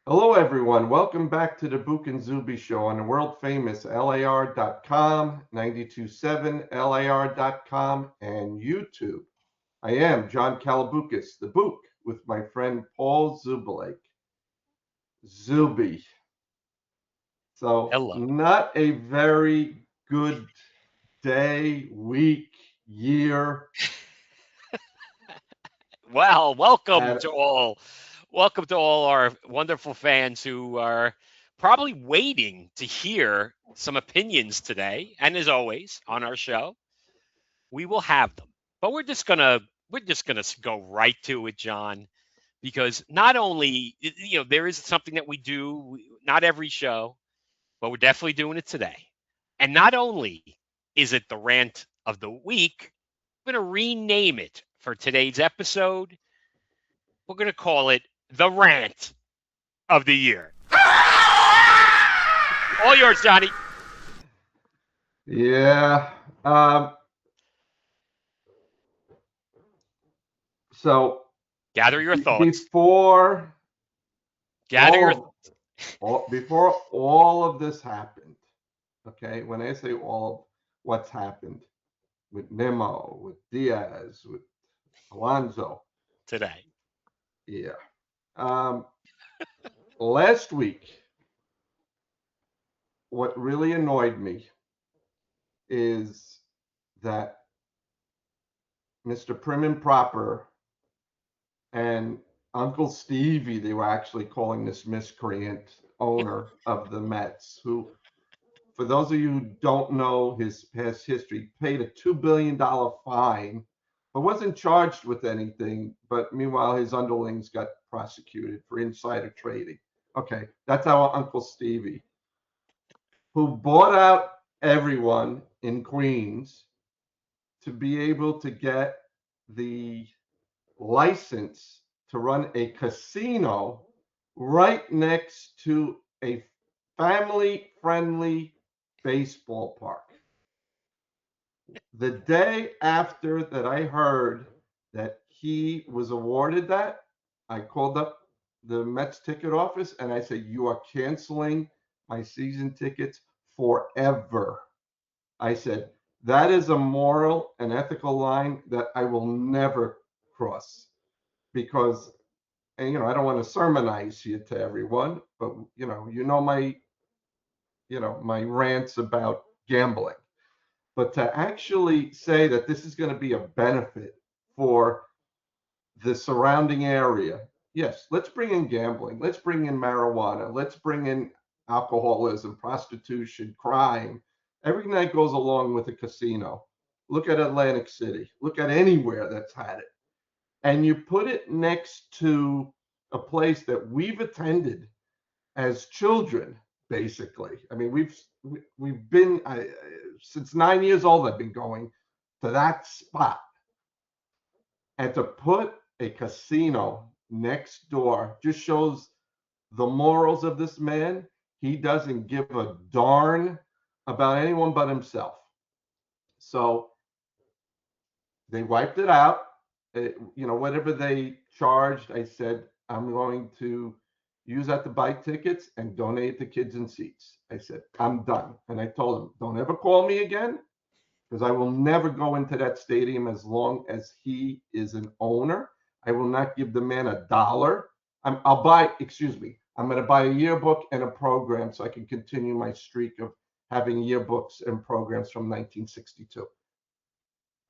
Hello, everyone. Welcome back to the Bouk and Zoobie show on the world famous LIR.com, 927LIR.com, and YouTube. I am John Kalaboukas, the Bouk, with my friend Paul Zubulake. Zoobie. So, Hello. not a very good day, week, year. Well, welcome And to all. Welcome to all our wonderful fans who are probably waiting to hear some opinions today. And as always, on our show, we will have them. But we're just gonna go right to it, John, because not only there is something that we do, not every show, but we're definitely doing it today. And not only is it the rant of the week, we're gonna rename it for today's episode. We're going to call it the rant of the year. All yours, Johnny. yeah, um, so Gather your thoughts. before Gather your all before all of this happened, okay, when I say all of what's happened with Nemo, with Diaz, with Alonso, today. yeah. Um, Last week, what really annoyed me is that Mr. Prim and Proper and Uncle Stevie, they were actually calling this miscreant owner of the Mets, who, for those of you who don't know his past history, paid a $2 billion fine, but wasn't charged with anything. But meanwhile, his underlings got prosecuted for insider trading. Okay, that's our Uncle Stevie, who bought out everyone in Queens to be able to get the license to run a casino right next to a family friendly baseball park. The day after that I heard that he was awarded that, I called up the Mets ticket office and I said, "You are canceling my season tickets forever." I said, "That is a moral and ethical line that I will never cross because, and I don't want to sermonize you to everyone, but my rants about gambling. But to actually say that this is going to be a benefit for the surrounding area, yes, let's bring in gambling, let's bring in marijuana, let's bring in alcoholism, prostitution, crime, everything that goes along with a casino. Look at Atlantic City, look at anywhere that's had it. And you put it next to a place that we've attended as children, basically. I mean, we've been since 9 years old. I've been going to that spot, and to put a casino next door just shows the morals of this man. He doesn't give a darn about anyone but himself. So they wiped it out. Whatever they charged, I said, I'm going to use that to buy tickets and donate to kids in seats. I said, I'm done. And I told him, don't ever call me again because I will never go into that stadium as long as he is an owner. I will not give the man a dollar. I'll buy, excuse me, I'm going to buy a yearbook and a program so I can continue my streak of having yearbooks and programs from 1962.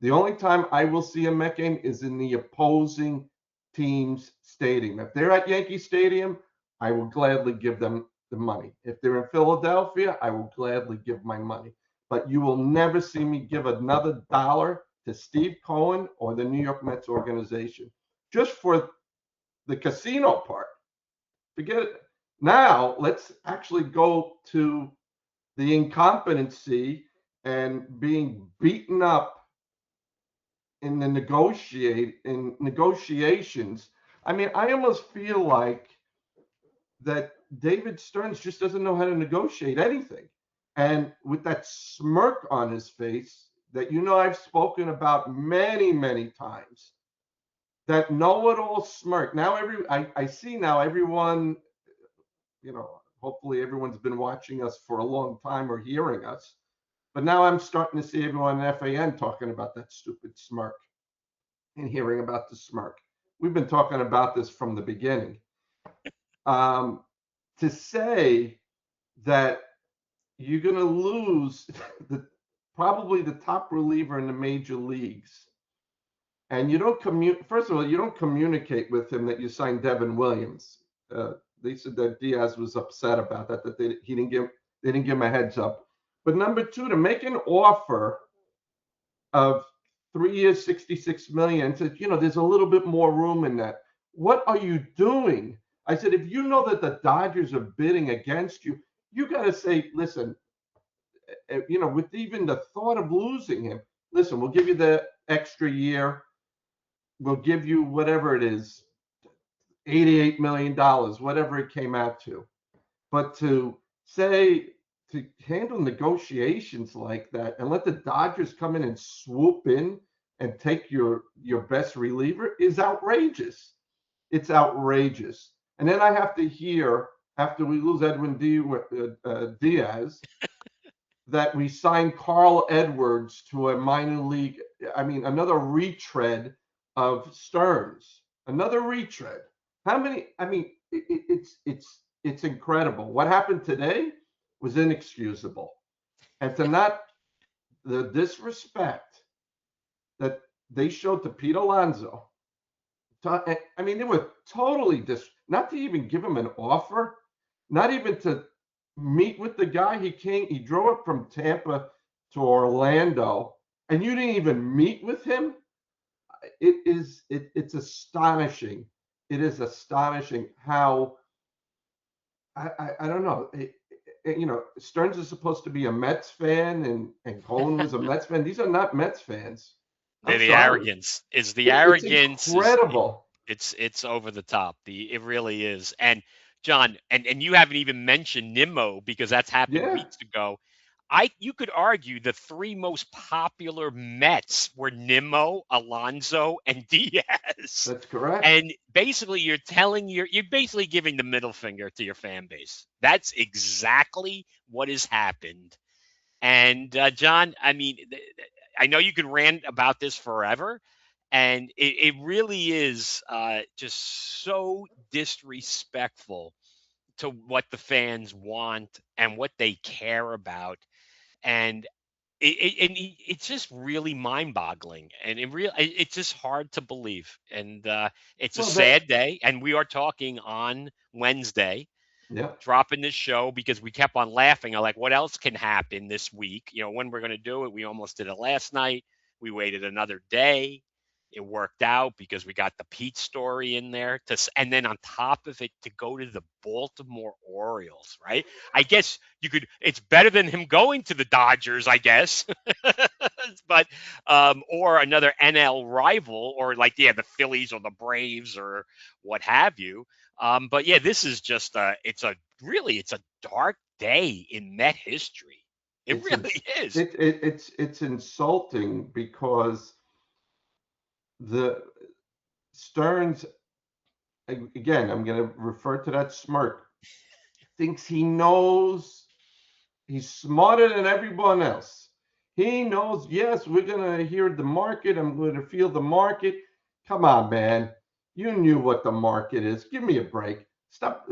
The only time I will see a Met game is in the opposing team's stadium. If they're at Yankee Stadium, I will gladly give them the money. If they're in Philadelphia, I will gladly give my money. But you will never see me give another dollar to Steve Cohen or the New York Mets organization just for the casino part. Forget it. Now, let's actually go to the incompetency and being beaten up in the negotiations. I mean, I almost feel like that David Stearns just doesn't know how to negotiate anything. And with that smirk on his face that I've spoken about many, many times, that know-it-all smirk. Now I see now everyone hopefully everyone's been watching us for a long time or hearing us. But now I'm starting to see everyone in FAN talking about that stupid smirk and hearing about the smirk. We've been talking about this from the beginning. To say that you're going to lose probably the top reliever in the major leagues, and you don't first of all, you don't communicate with him that you signed Devin Williams. They said that Diaz was upset about that they didn't give him a heads up. But number two, to make an offer of 3 years, 66 million, and said, there's a little bit more room in that. What are you doing? I said, if you know that the Dodgers are bidding against you, you got to say, listen, with even the thought of losing him, listen, we'll give you the extra year. We'll give you whatever it is, $88 million, whatever it came out to. But to handle negotiations like that and let the Dodgers come in and swoop in and take your best reliever is outrageous. It's outrageous. And then I have to hear, after we lose Edwin Diaz, that we signed Carl Edwards to a minor league. I mean, another retread of Stearns. Another retread. How many? I mean, it's incredible. What happened today was inexcusable, and to not the disrespect that they showed to Pete Alonso. I mean, they were totally not to even give him an offer, not even to meet with the guy. He drove up from Tampa to Orlando, and you didn't even meet with him. It's astonishing. It is astonishing how I don't know. Stearns is supposed to be a Mets fan, and Cohen was a Mets fan. These are not Mets fans. The arrogance is the It's arrogance. incredible. It's over the top. It really is. And John, and you haven't even mentioned Nimmo because that's happened weeks ago. You could argue the three most popular Mets were Nimmo, Alonso, and Diaz. That's correct. And basically, you're basically giving the middle finger to your fan base. That's exactly what has happened. And John, I mean, I know you could rant about this forever, and it really is just so disrespectful to what the fans want and what they care about. And it's just really mind-boggling, and it's just hard to believe. And it's a sad day, and we are talking on Wednesday, dropping this show because we kept on laughing. I'm like, what else can happen this week? When we're going to do it. We almost did it last night. We waited another day. It worked out because we got the Pete story in there, and then on top of it, to go to the Baltimore Orioles, right? I guess it's better than him going to the Dodgers, I guess, but or another NL rival, or the Phillies or the Braves or what have you. But yeah, this is just it's a dark day in Met history. It really is. It's insulting because the Stearns, again, I'm going to refer to that smirk, thinks he knows, he's smarter than everyone else. He knows, yes, we're going to hear the market. I'm going to feel the market. Come on, man. You knew what the market is. Give me a break. Stop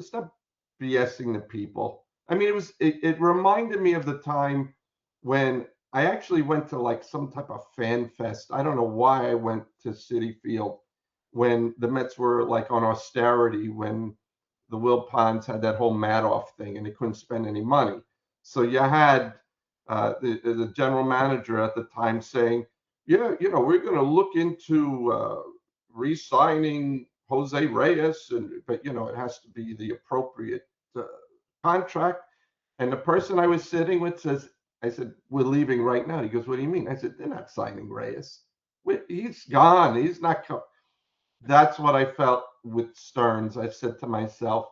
BSing the people. I mean, it reminded me of the time when I actually went to some type of fan fest. I don't know why I went to Citi Field when the Mets were on austerity, when the Wilpons had that whole Madoff thing and they couldn't spend any money. So you had the general manager at the time saying, yeah, we're going to look into re-signing Jose Reyes, but it has to be the appropriate contract. And the person I was sitting with says, I said, we're leaving right now. He goes, what do you mean? I said, they're not signing Reyes. He's gone. He's not coming. That's what I felt with Stearns. I said to myself,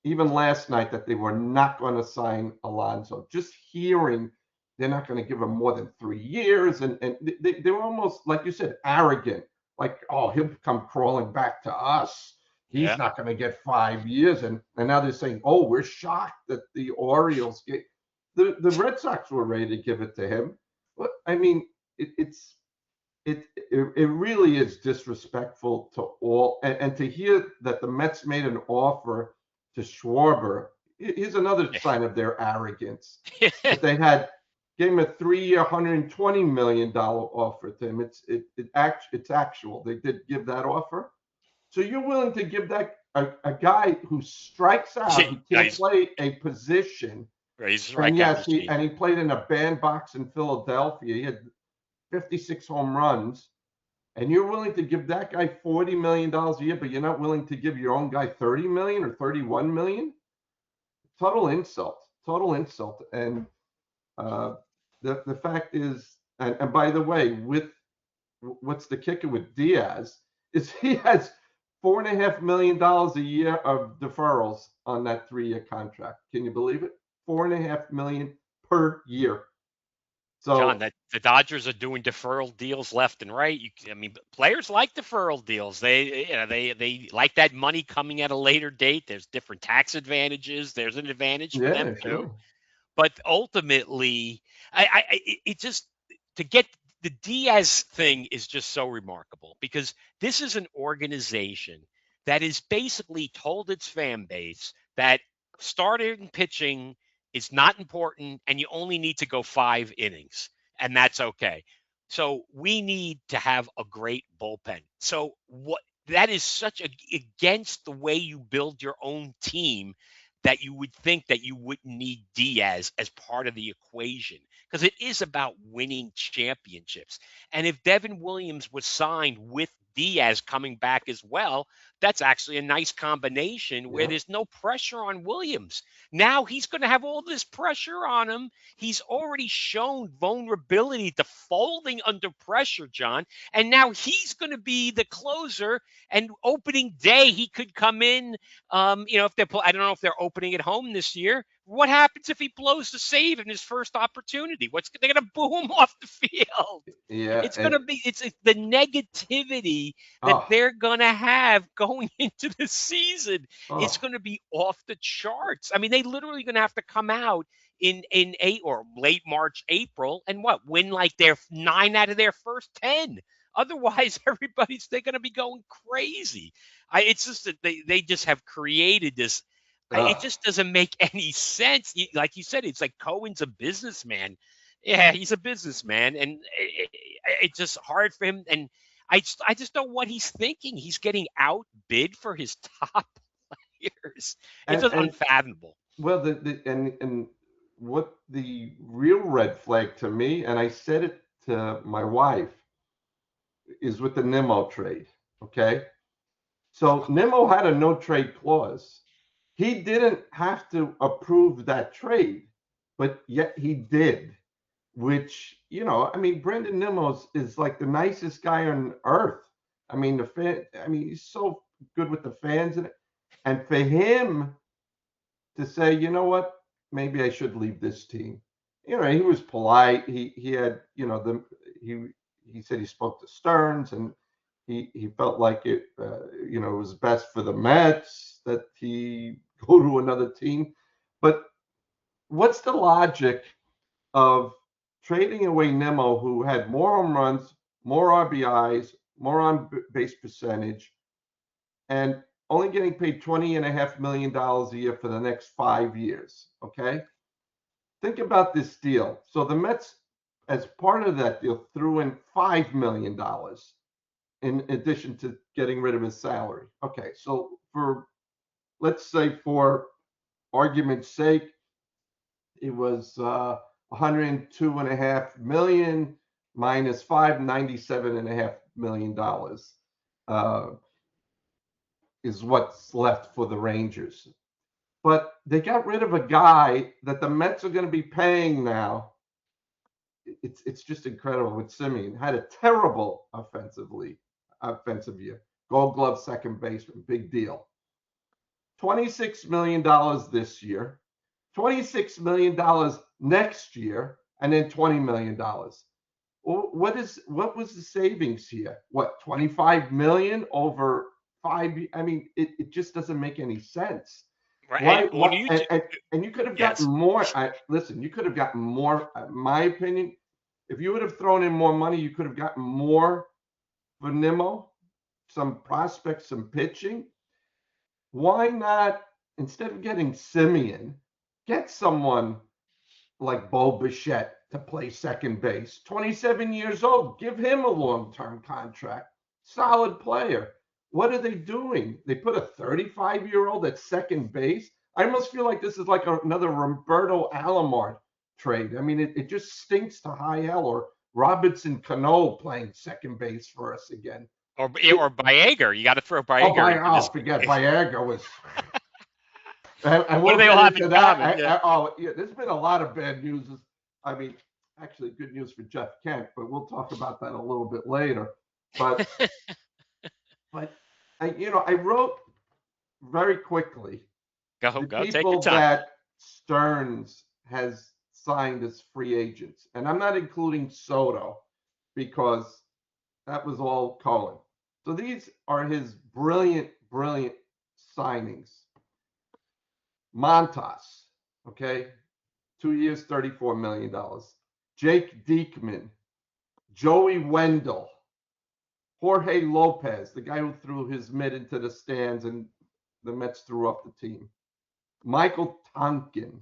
even last night, that they were not going to sign Alonso. Just hearing they're not going to give him more than 3 years. And they were almost, like you said, arrogant. Like, oh, he'll come crawling back to us. He's Yeah. not going to get 5 years. And now they're saying, oh, we're shocked that the Orioles get the Red Sox were ready to give it to him. But I mean, it really is disrespectful to all. And to hear that the Mets made an offer to Schwarber, here's another sign of their arrogance. That they gave him a 3-year, $120 million offer to him. It's actual. They did give that offer. So you're willing to give that a guy who strikes out, who can't He's play a position, and strikeout yes, machine. he played in a bandbox in Philadelphia. He had 56 home runs, and you're willing to give that guy $40 million a year, but you're not willing to give your own guy 30 million or 31 million. Total insult. Total insult. And the fact is, and by the way, with what's the kicker with Diaz is he has $4.5 million a year of deferrals on that 3-year contract. Can you believe it? $4.5 million per year. John, So that the Dodgers are doing deferral deals left and right. I mean, players like deferral deals. They like that money coming at a later date. There's different tax advantages. There's an advantage for them yeah, too. sure. But ultimately, it just to get the Diaz thing is just so remarkable because this is an organization that is basically told its fan base that starting pitching is not important and you only need to go 5 innings, and that's okay. So we need to have a great bullpen. So what that is such against the way you build your own team that you would think that you wouldn't need Diaz as part of the equation because it is about winning championships. And if Devin Williams was signed with Diaz coming back as well, that's actually a nice combination where Yeah. there's no pressure on Williams. Now he's going to have all this pressure on him. He's already shown vulnerability to folding under pressure, John. And now he's going to be the closer. And opening day, he could come in if I don't know if they're opening at home this year. What happens if he blows the save in his first opportunity? They're going to boo him off the field. Yeah. It's going And to be it's the negativity that oh, they're going to have going into the season. It's oh, going to be off the charts. I mean, they literally going to have to come out in late March, April, and win like their 9 out of their first 10. Otherwise, they're going to be going crazy. It's just that they just have created this. It oh. just doesn't make any sense. Like you said, it's like Cohen's a businessman. Yeah, he's a businessman, and it's just hard for him. And I just know what he's thinking. He's getting outbid for his top players. It's just And unfathomable. well, and what the real red flag to me, and I said it to my wife, is with the Nimmo trade. Okay. So Nimmo had a no trade clause. He didn't have to approve that trade, but yet he did, which, I mean, Brendan Nimmo is like the nicest guy on earth. I mean, he's so good with the fans. And for him to say, you know what, maybe I should leave this team. He was polite. He had, he said he spoke to Stearns and he felt like it was best for the Mets that he go to another team. But what's the logic of trading away Nemo, who had more home runs, more RBIs, more on base percentage, and only getting paid $20.5 million a year for the next 5 years? Okay. Think about this deal. So the Mets, as part of that deal, threw in $5 million in addition to getting rid of his salary. Okay, so let's say for argument's sake, it was 102.5 million minus five, $97.5 million is what's left for the Rangers. But they got rid of a guy that the Mets are going to be paying now. It's just incredible. With Simeon, had a terrible offensive year. Gold Glove second baseman, big deal. $26 million this year, $26 million next year, and then $20 million. What was the savings here? What, 25 million over I mean, it just doesn't make any sense. Right. Why? And when What? you And you could have gotten yes. more. Listen, you could have gotten more. My opinion, if you would have thrown in more money, you could have gotten more for Nimmo, some prospects, some pitching. Why not, instead of getting Simeon, get someone like Bo Bichette to play second base? 27 years old. Give him a long-term contract. Solid player. What are they doing? They put a 35-year-old at second base. I almost feel like this is like another Roberto Alomar trade. I mean, it just stinks to high hell. Or Robinson Cano playing second base for us again. Or Bieger. You got to throw Oh, Bieger into this. forget Viagra was. And What do we'll they get all have into in that. common? Yeah. Yeah, there's been a lot of bad news. I mean, actually, good news for Jeff Kent, but we'll talk about that a little bit later. But, I wrote very quickly Go, the go. Take your people time. that Stearns has signed as free agents, and I'm not including Soto because that was all Cohen. So these are his brilliant, brilliant signings. Montas, okay, 2 years, $34 million. Jake Diekman, Joey Wendell, Jorge Lopez, the guy who threw his mitt into the stands and the Mets threw off the team. Michael Tonkin,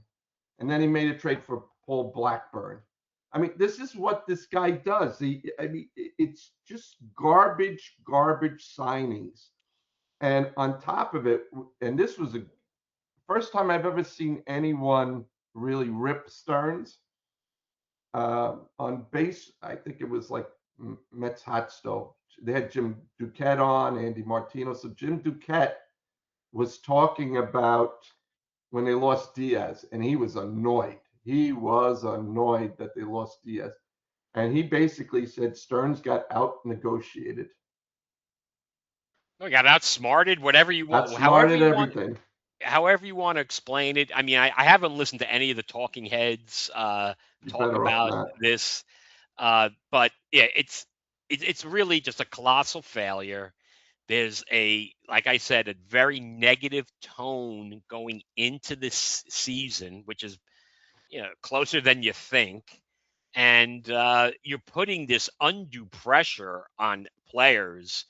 and then he made a trade for Paul Blackburn. I mean, this is what this guy does. It's just garbage signings. And on top of it, and this was the first time I've ever seen anyone really rip Stearns. On base, I think it was like Mets hot stove. They had Jim Duquette on, Andy Martino. So Jim Duquette was talking about when they lost Diaz, and he was annoyed. He was annoyed that they lost Diaz. And he basically said Stearns got out negotiated. We got outsmarted. Whatever you want, Outsmarted everything. however you want to explain it. I mean, I haven't listened to any of the talking heads You're talk better off about not. this, but yeah, it's really just a colossal failure. There's like I said, a very negative tone going into this season, which is closer than you think, and you're putting this undue pressure on players,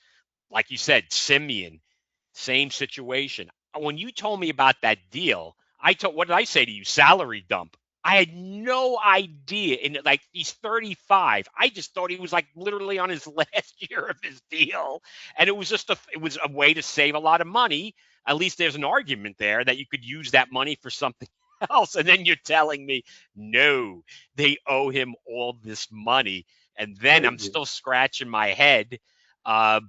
like you said, Simeon. Same situation. When you told me about that deal, what did I say to you? Salary dump. I had no idea. And like he's 35. I just thought he was like literally on his last year of his deal. And it was a way to save a lot of money. At least there's an argument there that you could use that money for something else. And then you're telling me, no, they owe him all this money. And then I'm Crazy. still scratching my head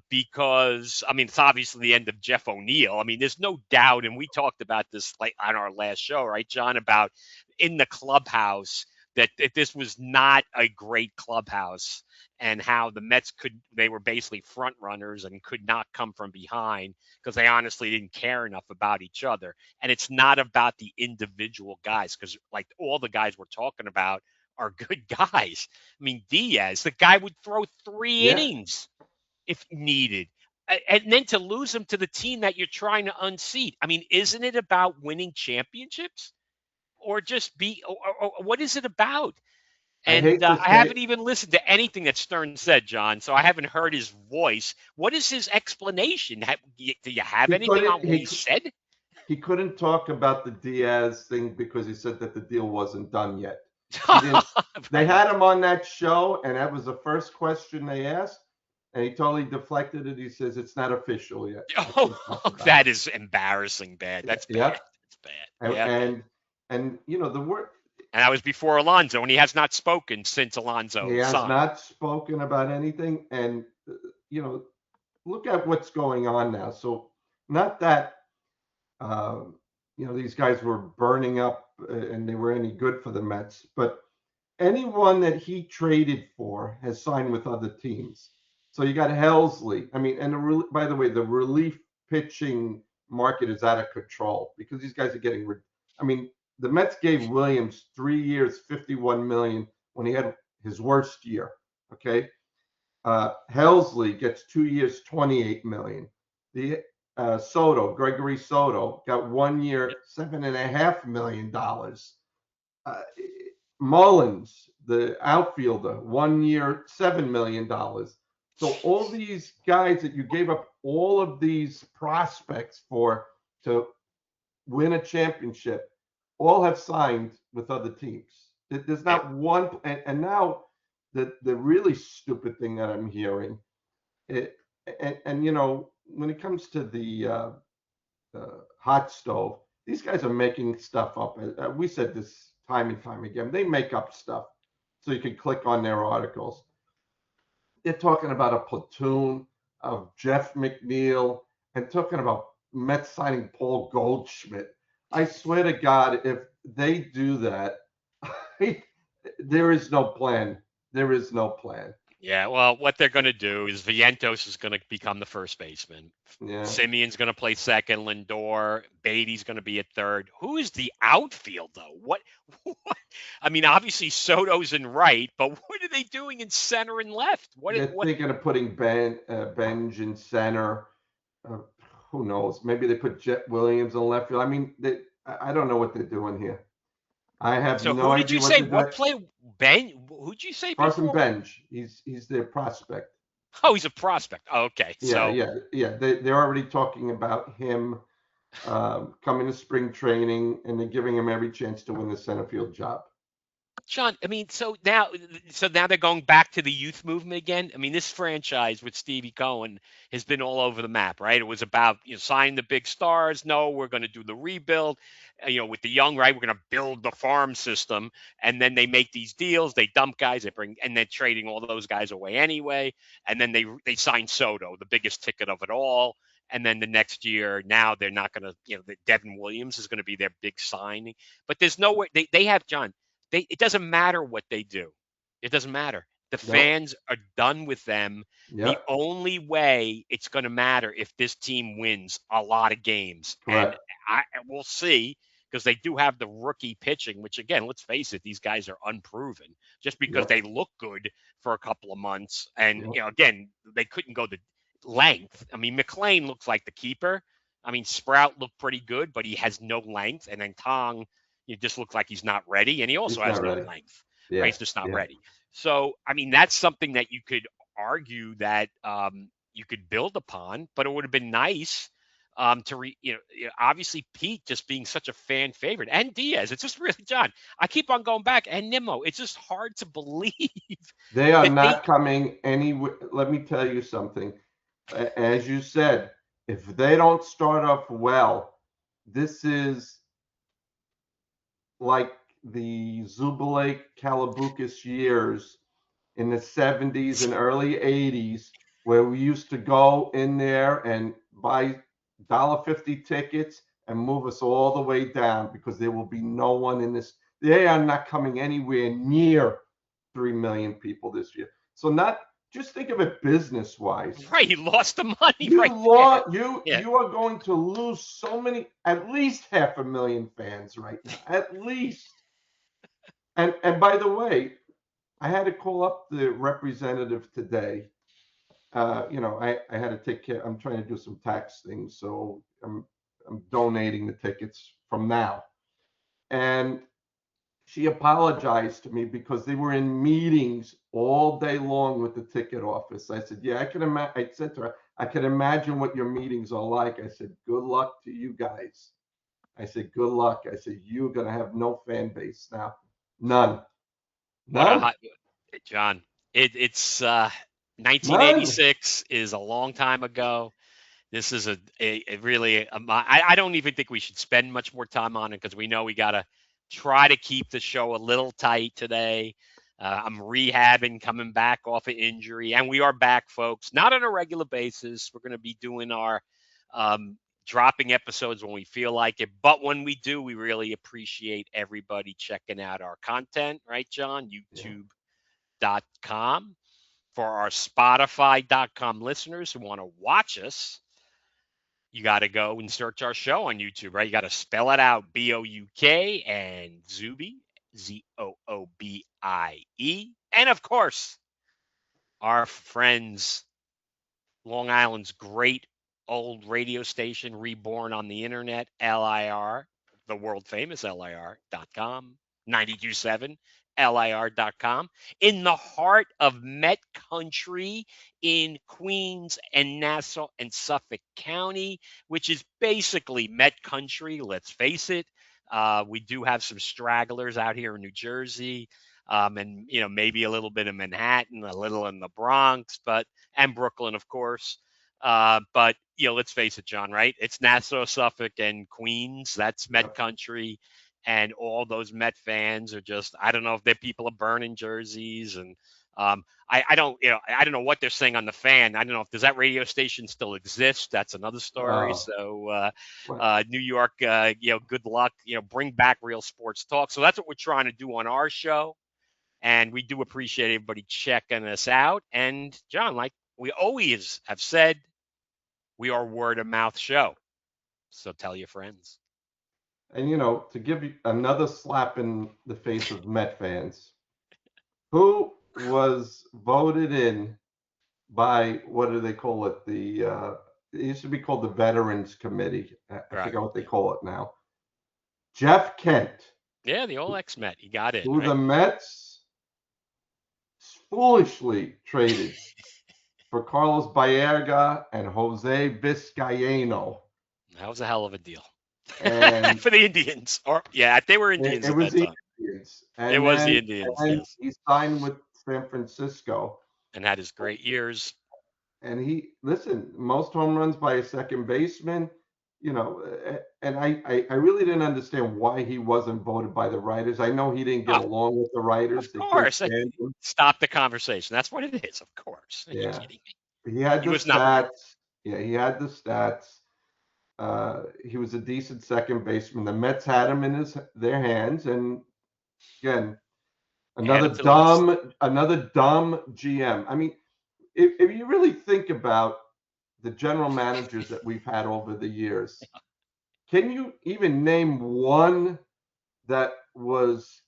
because I mean it's obviously the end of Jeff O'Neill. I mean, there's no doubt, and we talked about this like on our last show, right, John, about in the clubhouse that this was not a great clubhouse and how the Mets they were basically front runners and could not come from behind because they honestly didn't care enough about each other. And it's not about the individual guys because like all the guys we're talking about are good guys. I mean, Diaz, the guy would throw three Yeah. innings if needed. And then to lose them to the team that you're trying to unseat. I mean, isn't it about winning championships or just or what is it about? I And hate to I say haven't even listened to anything that Stern said, John, so I haven't heard his voice. What is his explanation? Do you have he anything couldn't on what he said? he couldn't talk about the Diaz thing because he said that the deal wasn't done yet. He didn't. They had him on that show, and that was the first question they asked, and he totally deflected it. He says it's not official yet. Oh, that is embarrassing. Bad. That's bad. Yeah. That's bad. Yeah. And the word. And that was before Alonso, and he has not spoken since Alonso He has signed. not spoken about anything, and look at what's going on now. So, not that these guys were burning up and they were any good for the Mets, but anyone that he traded for has signed with other teams. So you got Helsley. I mean, and by the way, the relief pitching market is out of control because these guys are getting. I mean, the Mets gave Williams 3 years, $51 million when he had his worst year. Okay, Helsley gets 2 years, $28 million. The Gregory Soto, got 1 year, Yep. $7.5 million. Uh, Mullins, the outfielder, 1 year, $7 million. So all these guys that you gave up all of these prospects for to win a championship, all have signed with other teams. There's Yep. not one, and now the really stupid thing that I'm hearing, it, and when it comes to the hot stove, these guys are making stuff up. We said this time and time again. They make up stuff so you can click on their articles. They're talking about a platoon of Jeff McNeil and talking about Mets signing Paul Goldschmidt. I swear to God, if they do that, there is no plan. There is no plan. Yeah, well, what they're going to do is Vientos is going to become the first baseman. Yeah. Simeon's going to play second. Lindor, Beatty's going to be at third. Who is the outfield though? What? I mean, obviously Soto's in right, but what are they doing in center and left? What? They're What? thinking of putting Benj in center. Uh, who knows? Maybe they put Jet Williams in left field. I mean, I don't know what they're doing here. I have So no who did idea you what say? they're doing. What play? Ben? Who'd you say Carson before? Benj, he's their prospect. Oh, he's a prospect. Oh, okay, Yeah, so yeah, yeah. They're already talking about him coming to spring training, and they're giving him every chance to win the center field job. John, I mean, so now they're going back to the youth movement again. I mean, this franchise with Stevie Cohen has been all over the map, right? It was about signing the big stars. No, we're going to do the rebuild. With the young, right? We're going to build the farm system, and then they make these deals. They dump guys, they bring, and they're trading all those guys away anyway. And then they sign Soto, the biggest ticket of it all. And then the next year, now they're not going to, Devin Williams is going to be their big signing. But there's no way they have John. It doesn't matter what they do. It doesn't matter. The No, fans are done with them. The yeah, only way it's going to matter if this team wins a lot of games, and correct. we'll see because they do have the rookie pitching, which again, let's face it, these guys are unproven. Just because Yep, they look good for a couple of months, and yep, again, they couldn't go the length. I mean, McLean looks like the keeper. I mean, Sprout looked pretty good, but he has no length, and then Tong just looks like he's not ready, and he also he's has not no ready. length, right? Yeah, He's just not yeah, ready. So, I mean, that's something that you could argue that you could build upon, but it would have been nice obviously Pete just being such a fan favorite and Diaz. It's just really, John, I keep on going back, and Nimmo. It's just hard to believe they are that they not coming anywhere. Let me tell you something. As you said, if they don't start off well, this is like the Zubulake Kalaboukas years in the 70s and early 80s, where we used to go in there and buy $1.50 tickets and move us all the way down because there will be no one in this. They are not coming anywhere near 3 million people this year. So not just think of it business wise. right, he lost the money You right there. lost you Yeah. you are going to lose so many, at least 500,000 fans right now. At least. And by the way, I had to call up the representative today. I had to take care. I'm trying to do some tax things, so I'm donating the tickets from now. And she apologized to me because they were in meetings all day long with the ticket office. I said, "Yeah, I can imagine." I said to her, "I can imagine what your meetings are like." I said, "Good luck to you guys." I said, "Good luck." I said, "You're gonna have no fan base now, none, What a none, hot John. It's none." 1986 is a long time ago. This is a really I don't even think we should spend much more time on it because we know we got to try to keep the show a little tight today. I'm rehabbing, coming back off of injury, and we are back, folks. Not on a regular basis. We're going to be doing our dropping episodes when we feel like it, but when we do, we really appreciate everybody checking out our content, right, John? Yeah. YouTube.com. For our Spotify.com listeners who want to watch us, you got to go and search our show on YouTube, right? You got to spell it out, Bouk and Zoobie, Zoobie. And of course, our friends, Long Island's great old radio station reborn on the internet, LIR, the world famous LIR.com, 92.7 LIR.com, in the heart of Met Country in Queens and Nassau and Suffolk County, which is basically Met Country, let's face it. We do have some stragglers out here in New Jersey, and maybe a little bit of Manhattan, a little in the Bronx, but and Brooklyn, of course. But let's face it, John. Right? It's Nassau, Suffolk, and Queens. That's Met Yep. Country, and all those Met fans are just. I don't know if they're people are burning jerseys, and I don't. I don't know what they're saying on the fan. I don't know if does that radio station still exist. That's another story. Uh, So what? New York, good luck. Bring back real sports talk. So that's what we're trying to do on our show. And we do appreciate everybody checking us out. And John, like we always have said, we are word of mouth show. So tell your friends. And to give you another slap in the face of Met fans, who was voted in by what do they call it? It used to be called the Veterans Committee. I Right. forgot what they call it now. Jeff Kent, Yeah, the old ex-Met. He got in, who right? the Mets foolishly traded for Carlos Baerga and Jose Vizcaino. That was a hell of a deal. And For the Indians. Or yeah, they were Indians it at was that the time. Indians. It And was then, the and Indians, then yes. he signed with San Francisco. And had his great years. And listen, most home runs by a second baseman, and I really didn't understand why he wasn't voted by the writers. I know he didn't get Oh, along with the of writers. They couldn't course. stand him. Stop the conversation. That's what it is, of course. Are you Yeah. kidding me? He had He the was not. stats. Yeah, he had the stats. He was a decent second baseman. The Mets had him in their hands, and again, Add him to the list. another dumb GM. I mean, if you really think about the general managers that we've had over the years, can you even name one that was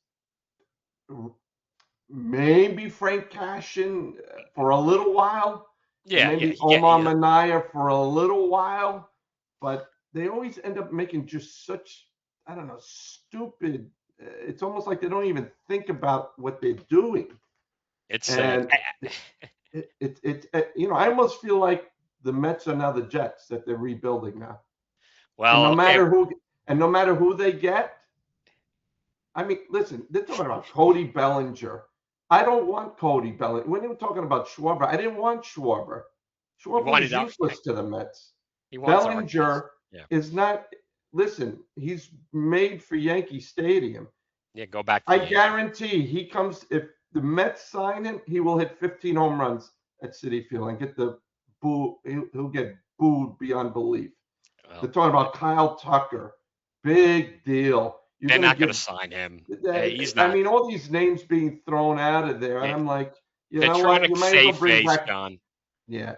maybe Frank Cashin for a little while, and Yeah, maybe yeah. Omar Minaya for a little while, but they always end up making just such, I don't know, stupid. It's almost like they don't even think about what they're doing, It's sad. and I almost feel like the Mets are now the Jets that they're rebuilding now, and Well, okay. no matter who they get, I mean, listen, they're talking about Cody Bellinger. I don't want Cody Bellinger. When they were talking about Schwarber, I didn't want Schwarber. He Schwarber was wanted our useless to the Mets. he wants our guys. Bellinger Yeah. is not. Listen, he's made for Yankee Stadium. Yeah, go back to I Yankee. guarantee he comes if the Mets sign him, he will hit 15 home runs at Citi Field and get the boo. He'll get booed beyond belief. Well, They're talking about Kyle Tucker, big deal. You're they're going to not going to give sign him. He's I not. mean, all these names being thrown out of there, and Yeah, I'm like, you they're know trying what? to You might as well save bring face, back. John. Yeah,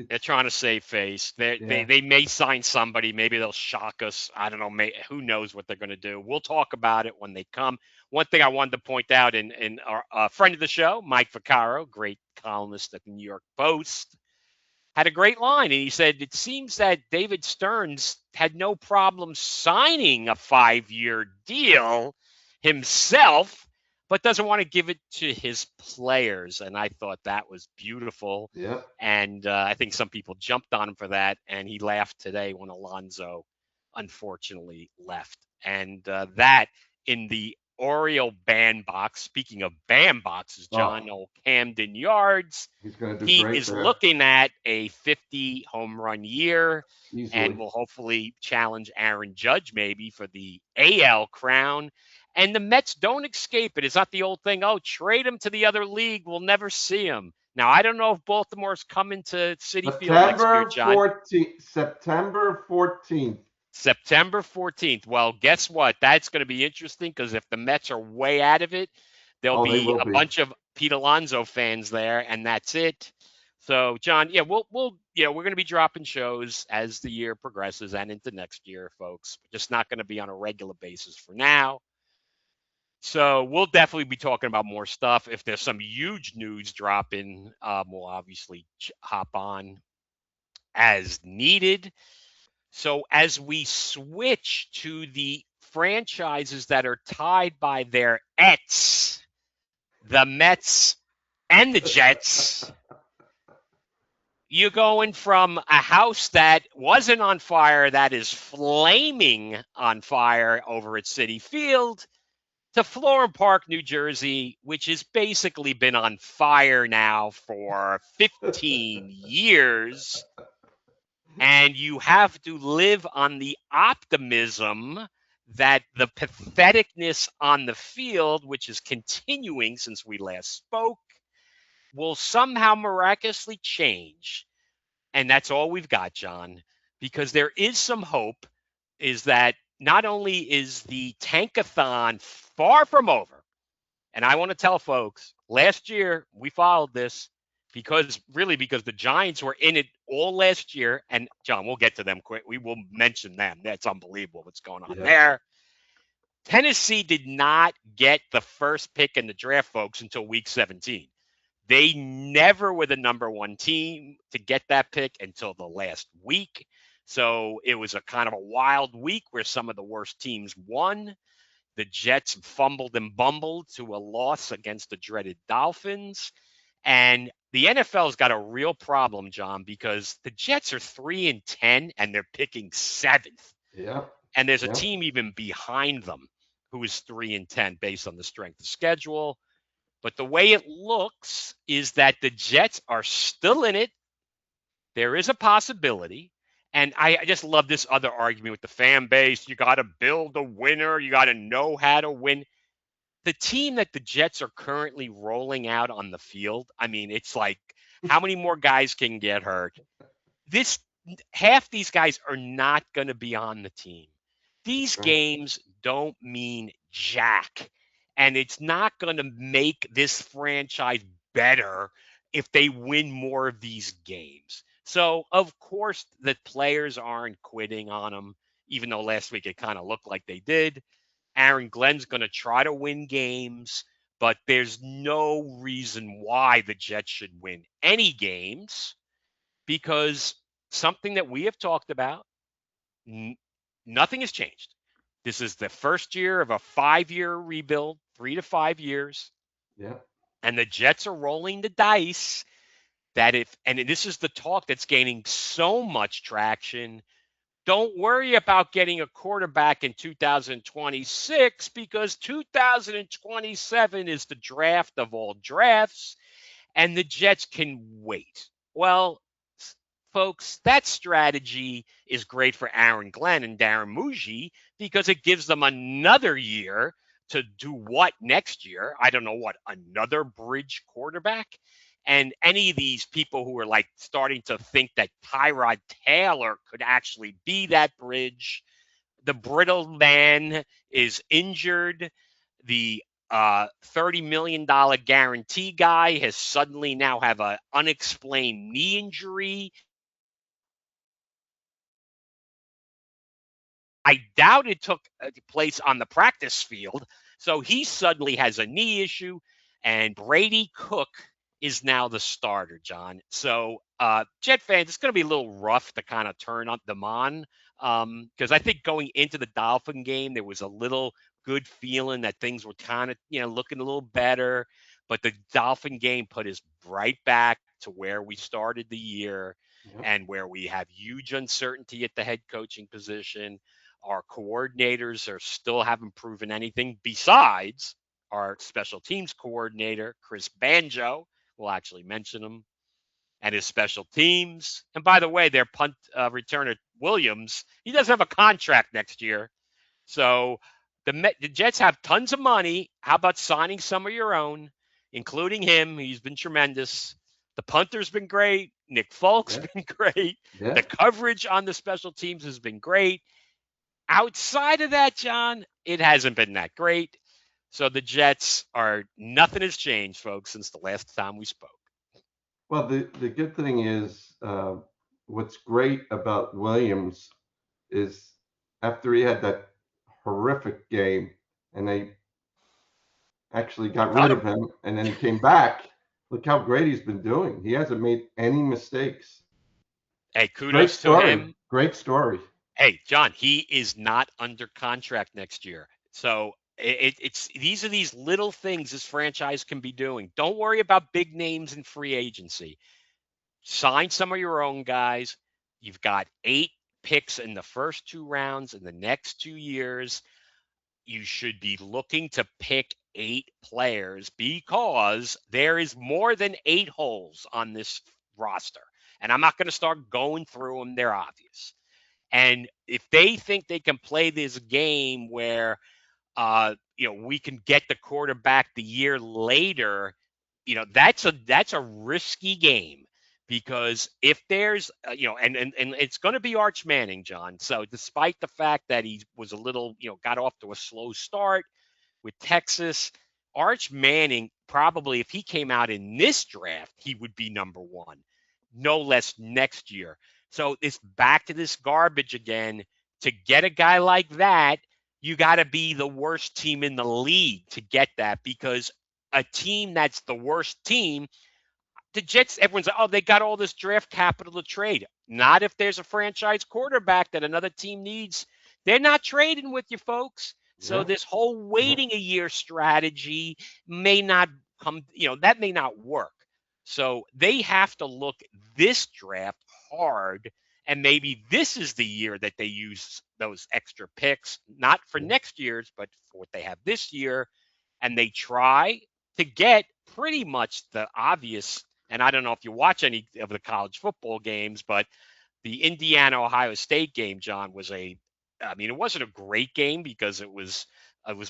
They're trying to save face. Yeah. They may sign somebody. Maybe they'll shock us. I don't know. Who knows what they're going to do? We'll talk about it when they come. One thing I wanted to point out in our friend of the show, Mike Vaccaro, great columnist at the New York Post, had a great line. And he said, it seems that David Stearns had no problem signing a 5-year deal himself, but doesn't want to give it to his players. And I thought that was beautiful. Yeah. And I think some people jumped on him for that. And he laughed today when Alonso unfortunately left. And that in the Oriole bandbox, speaking of bandboxes, John, Oh, Camden Yards, he's going to do he great is there looking at a 50 home run year and easily. will hopefully challenge Aaron Judge maybe for the AL crown. And the Mets don't escape it. It's not the old thing, oh, trade him to the other league. We'll never see him. Now, I don't know if Baltimore's coming to Citi Field next year, September John. 14th. September 14th. September 14th. Well, guess what? That's going to be interesting because if the Mets are way out of it, there'll Oh, they be will a be. bunch of Pete Alonso fans there, and that's it. So, John, yeah, we're going to be dropping shows as the year progresses and into next year, folks. Just not going to be on a regular basis for now. So we'll definitely be talking about more stuff. If there's some huge news dropping, we'll obviously hop on as needed. So as we switch to the franchises that are tied by their Ets, the Mets and the Jets, you're going from a house that wasn't on fire, that is flaming on fire over at Citi Field, to Florham Park, New Jersey, which has basically been on fire now for 15 years. And you have to live on the optimism that the patheticness on the field, which is continuing since we last spoke, will somehow miraculously change. And that's all we've got, John, because there is some hope, is that not only is the tankathon far from over, and I want to tell folks, last year we followed this because the Giants were in it all last year. And John, we'll get to them quick. We will mention them. That's unbelievable what's going on Yeah. there. Tennessee did not get the first pick in the draft, folks, until week 17. They never were the number one team to get that pick until the last week. So it was a kind of a wild week where some of the worst teams won. The Jets fumbled and bumbled to a loss against the dreaded Dolphins. And the NFL's got a real problem, John, because the Jets are 3-10 and they're picking 7th. Yeah. And there's a Yeah. team even behind them who is 3-10 based on the strength of schedule. But the way it looks is that the Jets are still in it. There is a possibility. And I just love this other argument with the fan base. You got to build a winner. You got to know how to win. The team that the Jets are currently rolling out on the field, I mean, it's like, how many more guys can get hurt? This half these guys are not going to be on the team. These Right. games don't mean jack, and it's not going to make this franchise better if they win more of these games. So, of course, the players aren't quitting on them, even though last week it kind of looked like they did. Aaron Glenn's going to try to win games, but there's no reason why the Jets should win any games, because something that we have talked about, nothing has changed. This is the first year of a 5-year rebuild, 3 to 5 years, Yeah. and the Jets are rolling the dice that if, and this is the talk that's gaining so much traction, don't worry about getting a quarterback in 2026 because 2027 is the draft of all drafts and the Jets can wait. Well, folks, that strategy is great for Aaron Glenn and Darren Muji because it gives them another year to do what next year? I don't know what, another bridge quarterback? And any of these people who are like starting to think that Tyrod Taylor could actually be that bridge, the brittle man is injured. The $30 million guarantee guy has suddenly now have an unexplained knee injury. I doubt it took place on the practice field. So he suddenly has a knee issue, and Brady Cook is now the starter, John. So Jet fans, it's going to be a little rough to kind of turn them on because I think going into the Dolphin game, there was a little good feeling that things were kind of, looking a little better. But the Dolphin game put us right back to where we started the year Yeah. and where we have huge uncertainty at the head coaching position. Our coordinators are still haven't proven anything besides our special teams coordinator, Chris Banjo. We'll actually mention him and his special teams. And by the way, their punt returner, Williams, he doesn't have a contract next year. So the Jets have tons of money. How about signing some of your own, including him? He's been tremendous. The punter's been great. Nick Folk's Yeah. been great. Yeah. The coverage on the special teams has been great. Outside of that, John, it hasn't been that great. So the Jets are, nothing has changed, folks, since the last time we spoke. Well, the good thing is, what's great about Williams is after he had that horrific game and they actually got rid Cut of him. him and then he came back, look how great he's been doing. He hasn't made any mistakes. Hey, Great kudos to story. him. Great story. Hey, John, he is not under contract next year. So it's these little things this franchise can be doing. Don't worry about big names in free agency. Sign some of your own guys. You've got 8 picks in the first 2 rounds in the next 2 years. You should be looking to pick 8 players because there is more than 8 holes on this roster. And I'm not going to start going through them. They're obvious. And if they think they can play this game where we can get the quarterback the year later, that's a risky game because if there's and it's going to be Arch Manning, John. So despite the fact that he was a little, got off to a slow start with Texas, Arch Manning probably if he came out in this draft, he would be number 1, no less next year. So it's back to this garbage again. To get a guy like that, you got to be the worst team in the league to get that because a team that's the worst team, the Jets, everyone's like, oh, they got all this draft capital to trade. Not if there's a franchise quarterback that another team needs. They're not trading with you, folks. So Yeah. this whole Yeah. waiting a year strategy may not come, that may not work. So they have to look this draft hard. And maybe this is the year that they use those extra picks, not for Yeah. next year's, but for what they have this year. And they try to get pretty much the obvious. And I don't know if you watch any of the college football games, but the Indiana Ohio State game, John, I mean, it wasn't a great game because it was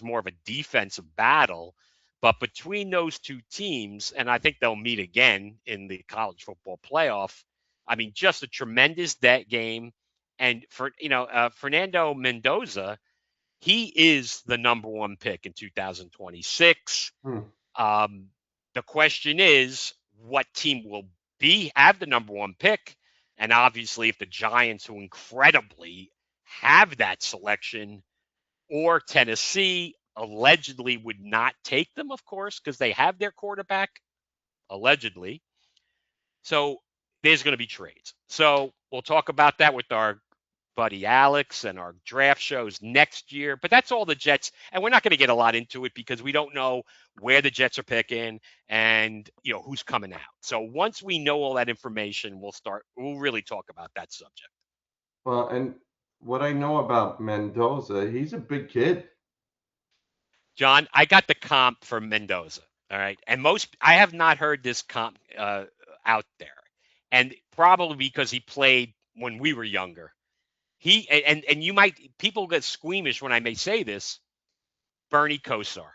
more of a defensive battle. But between those two teams, and I think they'll meet again in the college football playoff. I mean, just a tremendous that game. And for Fernando Mendoza, he is the number 1 pick in 2026. Hmm. Um, the question is, what team will have the number 1 pick? And obviously, if the Giants, who incredibly have that selection, or Tennessee allegedly would not take them, of course, because they have their quarterback, allegedly. So there's going to be trades. So we'll talk about that with our buddy Alex and our draft shows next year. But that's all the Jets. And we're not going to get a lot into it because we don't know where the Jets are picking and who's coming out. So once we know all that information, we'll really talk about that subject. Well, and what I know about Mendoza, he's a big kid. John, I got the comp for Mendoza. All right. And I have not heard this comp out there. And probably because he played when we were younger. And people get squeamish when I may say this, Bernie Kosar.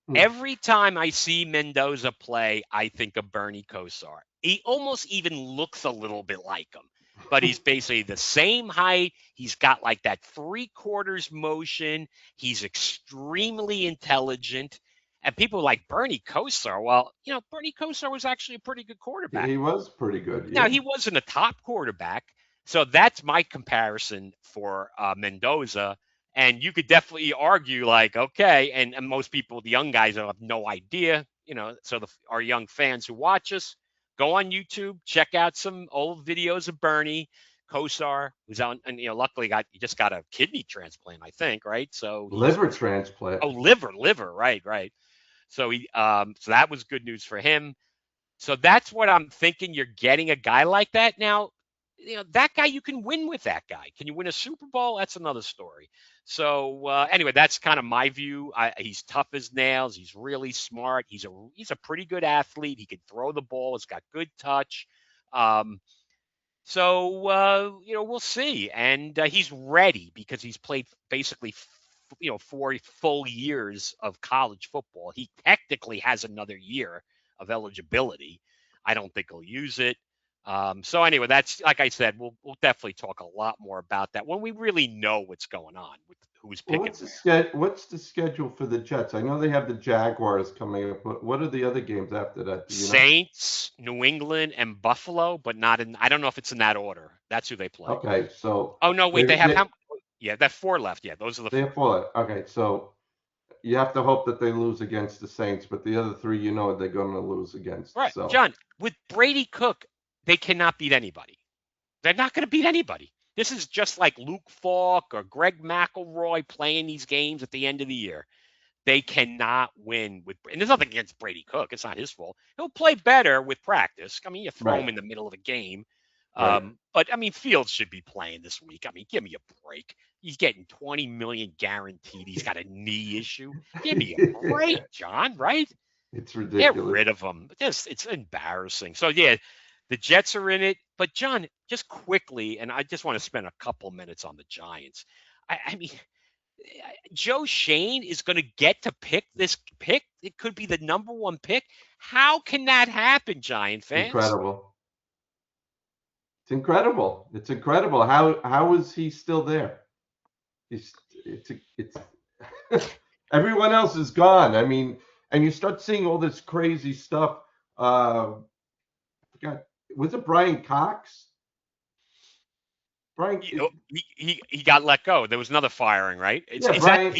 Hmm. Every time I see Mendoza play, I think of Bernie Kosar. He almost even looks a little bit like him, but he's basically the same height. He's got like that 3/4 motion. He's extremely intelligent. And people like Bernie Kosar. Well, Bernie Kosar was actually a pretty good quarterback. He was pretty good. Now, Yeah. he wasn't a top quarterback. So that's my comparison for Mendoza. And you could definitely argue, like, okay, and most people, the young guys, have no idea. So our young fans who watch us, go on YouTube, check out some old videos of Bernie Kosar, who's on, and luckily he just got a kidney transplant, I think, right? So Liver transplant. liver, right. So that was good news for him. So that's what I'm thinking. You're getting a guy like that. Now, that guy, you can win with that guy. Can you win a Super Bowl? That's another story. So anyway, that's kind of my view. He's tough as nails. He's really smart. He's a pretty good athlete. He can throw the ball. He's got good touch. Um, we'll see. And he's ready because he's played basically 4 full years of college football. He technically has another year of eligibility. I don't think he'll use it. So anyway, that's, like I said, we'll definitely talk a lot more about that when we really know what's going on with who's Well, picking where. what's the schedule for the Jets? I know they have the Jaguars coming up. What are the other games after that? Do you know? Saints, New England, and Buffalo, but not in. I don't know if it's in that order. That's who they play. Okay, so Oh no, wait, they they have they how? Yeah, that 4 left. Yeah, those are the they 4. have four. Okay, so you have to hope that they lose against the Saints, but the other three, they're going to lose against. Right, So John. With Brady Cook, they cannot beat anybody. They're not going to beat anybody. This is just like Luke Falk or Greg McElroy playing these games at the end of the year. They cannot win with, and there's nothing against Brady Cook. It's not his fault. He'll play better with practice. I mean, you throw Right, him in the middle of a game. right. But I mean, Fields should be playing this week. I mean, give me a break. He's getting 20 million guaranteed. He's got a knee issue. Give me a break, John, right? It's Get ridiculous. rid of him. It's embarrassing. So yeah, the Jets are in it. But John, just quickly, and I just want to spend a couple minutes on the Giants. I mean, Joe Shane is going to get to pick this pick. It could be the number one pick. How can that happen, Giant fans? Incredible. It's incredible. It's incredible. How is he still there? It's everyone else is gone. I mean, and you start seeing all this crazy stuff. God, was it Brian Cox? Brian, He got let go. There was another firing, right? yeah, Brian.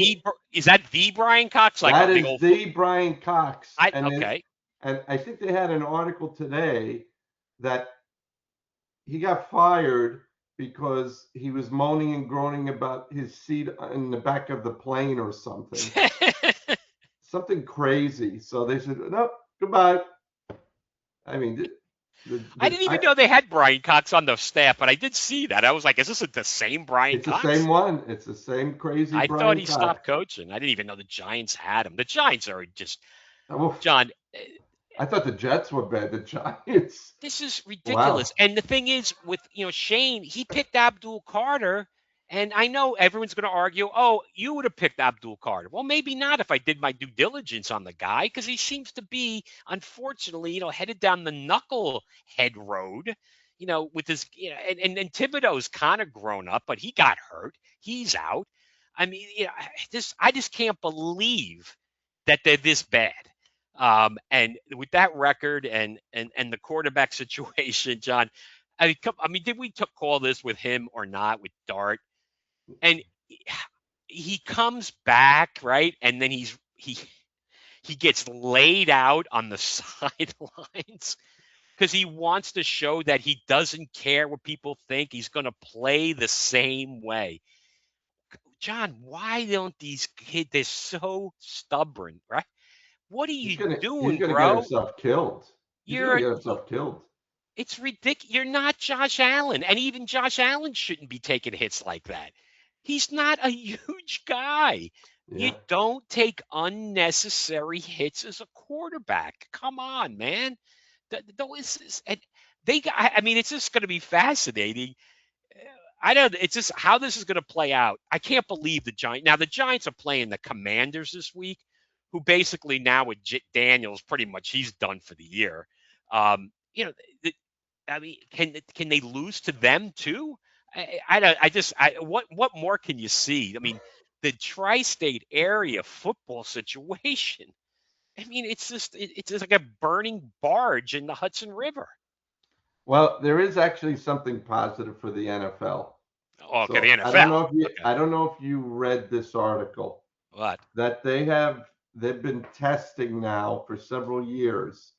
Is that the Brian Cox? Like That the is old the Brian Cox. okay. And I think they had an article today that he got fired because he was moaning and groaning about his seat in the back of the plane or something. Something crazy. So they said, nope, goodbye. I mean, I didn't even know they had Brian Cox on the staff, but I did see that. I was like, is this the same Brian it's Cox? the same one. It's the same crazy I Brian thought he Cox. stopped coaching. I didn't even know the Giants had him. The Giants are just, Oh, John, I thought the Jets were bad. The Giants. this is ridiculous. Wow. And the thing is, with Shane, he picked Abdul Carter, and I know everyone's going to argue, oh, you would have picked Abdul Carter. Well, maybe not if I did my due diligence on the guy, because he seems to be, unfortunately, headed down the knucklehead road. With his, and Thibodeau's kind of grown up, but he got hurt. He's out. I mean, I just can't believe that they're this bad. And with that record and the quarterback situation, John, I mean, did we call this with him or not with Dart? And he comes back, right? And then he gets laid out on the sidelines because he wants to show that he doesn't care what people think. He's going to play the same way. John, why don't these kids? They're so stubborn, right? What are you He's doing, gonna get bro? himself killed. He's gonna get himself killed. It's ridiculous. You're not Josh Allen, and even Josh Allen shouldn't be taking hits like that. He's not a huge guy. You Yeah. don't take unnecessary hits as a quarterback. Come on, man. And I mean, it's just going to be fascinating. I don't. It's just how this is going to play out. I can't believe the Giants. Now the Giants are playing the Commanders this week, who basically now with Daniels, pretty much he's done for the year. Um, you know, I mean, can they lose to them too? What more can you see? I mean, the tri-state area football situation. I mean, it's just like a burning barge in the Hudson River. Well, there is actually something positive for the NFL. Oh, okay, So the NFL. Okay. I don't know if you read this article What? that they've been testing now for several years,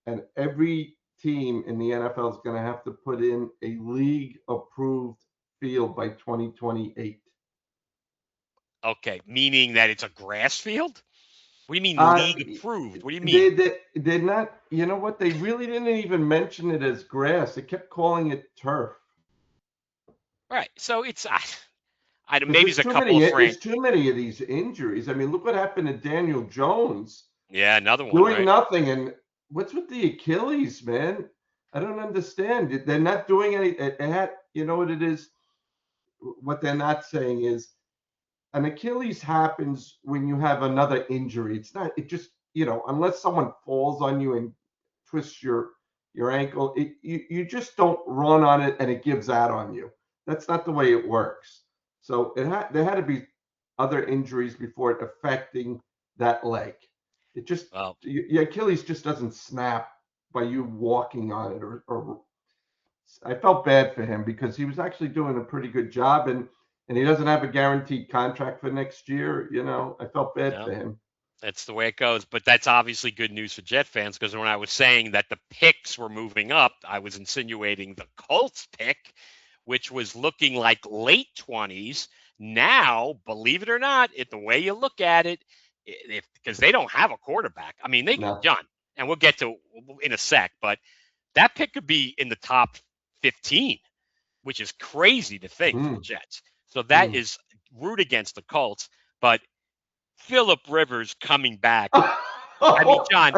and every team in the NFL is going to have to put in a league approved field by 2028. Okay, meaning that it's a grass field? What do you mean league approved? What do you mean? They're not, you know what? They really didn't even mention it as grass. They kept calling it turf. Right. So it's maybe it's a couple of There's too many of these injuries. I mean, look what happened to Daniel Jones. Yeah, another one. Doing right? nothing. And what's with the Achilles, man? I don't understand. They're not doing any. You know what it is? What they're not saying is an Achilles happens when you have another injury. It's not. It just unless someone falls on you and twists your ankle, you just don't run on it and it gives out on you. That's not the way it works. So there had to be other injuries before it affecting that leg. It just your Achilles just doesn't snap by you walking on it. Or I felt bad for him because he was actually doing a pretty good job, and he doesn't have a guaranteed contract for next year. I felt bad for him. That's the way it goes. But that's obviously good news for Jet fans, because when I was saying that the picks were moving up, I was insinuating the Colts pick, which was looking like late 20s. Now, believe it or not, the way you look at it, if because they don't have a quarterback. I mean, No. John, and we'll get to in a sec, but that pick could be in the top 15, which is crazy to think for the Mm. Jets. So that Mm. is root against the Colts. But Philip Rivers coming back. I mean, Oh, John,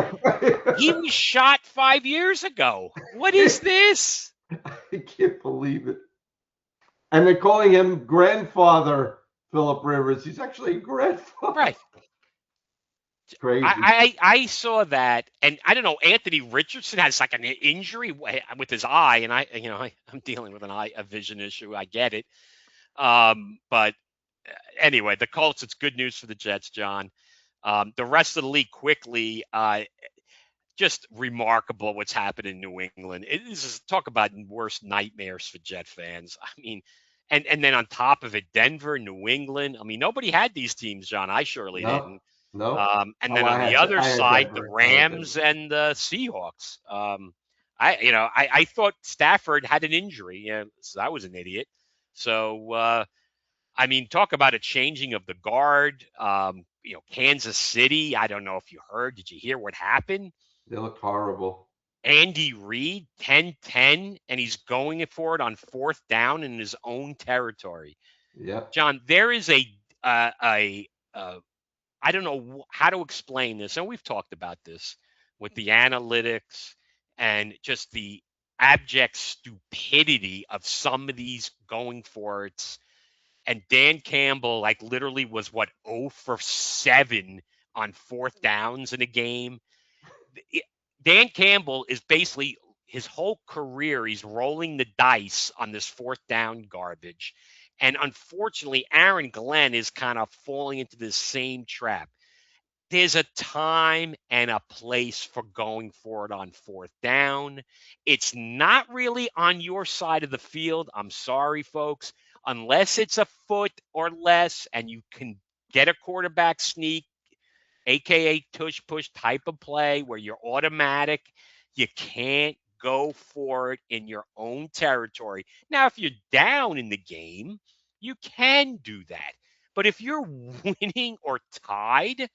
he was shot 5 years ago. What is this? I can't believe it. And they're calling him grandfather Philip Rivers. He's actually a grandfather. Right. Crazy. I saw that, and I don't know. Anthony Richardson has like an injury with his eye, and I'm dealing with a vision issue. I get it. But anyway, the Colts. It's good news for the Jets, John. The rest of the league quickly. Just remarkable what's happened in New England. It is talk about worst nightmares for Jet fans. I mean, and then on top of it, Denver, New England. I mean, nobody had these teams, John. I surely No, didn't. no. And Oh, then on the other I had side, the Denver. I had Rams Denver. and the Seahawks. I thought Stafford had an injury. Yeah, so I was an idiot. So I mean, talk about a changing of the guard. Kansas City. I don't know if you heard. Did you hear what happened? They look horrible. Andy Reid, 10-10, and he's going for it on fourth down in his own territory. Yep. John, there is I don't know how to explain this, and we've talked about this with the analytics and just the abject stupidity of some of these going for it. And Dan Campbell, like, literally was what, 0 for 7 on fourth downs in a game. Dan Campbell is basically his whole career, he's rolling the dice on this fourth down garbage. And unfortunately, Aaron Glenn is kind of falling into this same trap. There's a time and a place for going for it on fourth down. It's not really on your side of the field. I'm sorry, folks. Unless it's a foot or less and you can get a quarterback sneak, aka tush push type of play where you're automatic, you can't go for it in your own territory. Now, if you're down in the game, you can do that. But if you're winning or tied,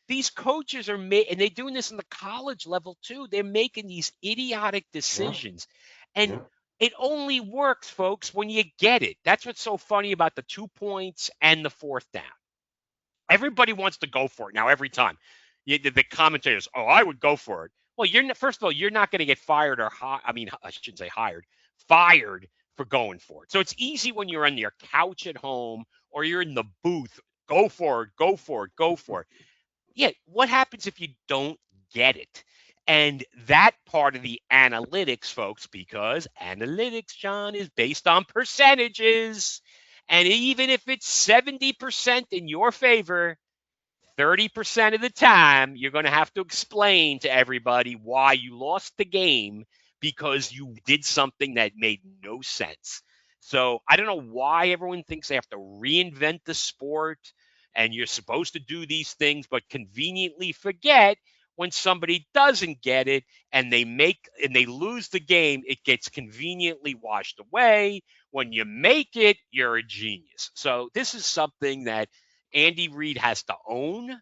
these coaches are and they're doing this in the college level too. They're making these idiotic Yeah. decisions. And Yeah. it only works, folks, when you get it. That's what's so funny about the 2 points and the fourth down. Everybody wants to go for it now every time. The commentators, oh, I would go for it. Well, first of all, you're not going to get fired or I mean, I shouldn't say hired, fired for going for it. So it's easy when you're on your couch at home or you're in the booth. Go for it, go for it, go for it. Yeah, what happens if you don't get it? And that part of the analytics, folks, because analytics, John, is based on percentages. And even if it's 70% in your favor, 30% of the time, you're going to have to explain to everybody why you lost the game because you did something that made no sense. So I don't know why everyone thinks they have to reinvent the sport and you're supposed to do these things, but conveniently forget when somebody doesn't get it and they lose the game, it gets conveniently washed away. When you make it, you're a genius. So this is something that Andy Reid has to own,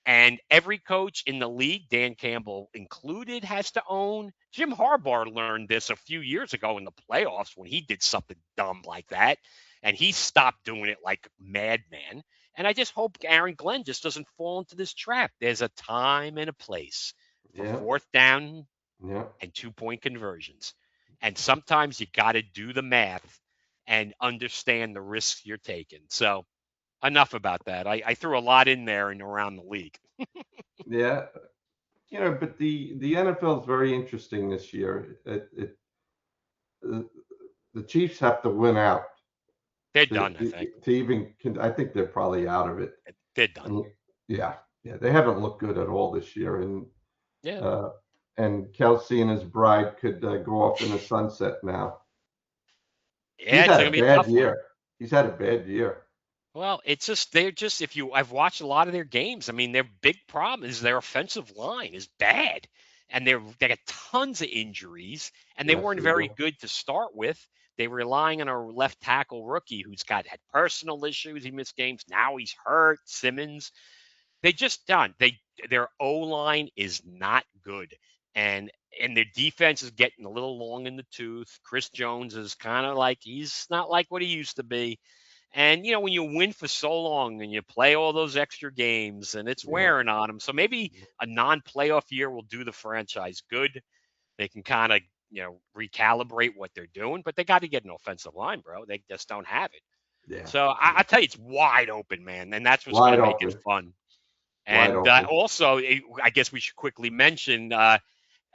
and every coach in the league, Dan Campbell included, has to own. Jim Harbaugh learned this a few years ago in the playoffs when he did something dumb like that, and he stopped doing it like a madman. And I just hope Aaron Glenn just doesn't fall into this trap. There's a time and a place for Yeah. fourth down Yeah. and 2 point conversions. And sometimes you got to do the math and understand the risks you're taking. So enough about that. I threw a lot in there and around the league. Yeah. But the NFL is very interesting this year. The Chiefs have to win out They're to done, I think. to even. I think they're probably out of it. They're done. And yeah, they haven't looked good at all this year, Yeah. uh, and Kelsey and his bride could go off in the sunset now. Yeah, He's it's had going a to be a bad tough one. year. He's had a bad year. Well, it's just they're just if you I've watched a lot of their games. I mean, their big problem is their offensive line is bad, and they got tons of injuries, and they Yes, weren't they very do. good to start with. They were relying on a left tackle rookie who's had personal issues. He missed games. Now he's hurt. Simmons. They just done. Their O line is not good, and their defense is getting a little long in the tooth. Chris Jones is kind of like he's not like what he used to be. And when you win for so long and you play all those extra games and it's Yeah, wearing on them, so maybe a non-playoff year will do the franchise good. They can kind of recalibrate what they're doing, but they got to get an offensive line, bro. They just don't have it. yeah, So I tell you, it's wide open, man, and that's what's going wide to make it open, fun. wide And open. also, I guess we should quickly mention. I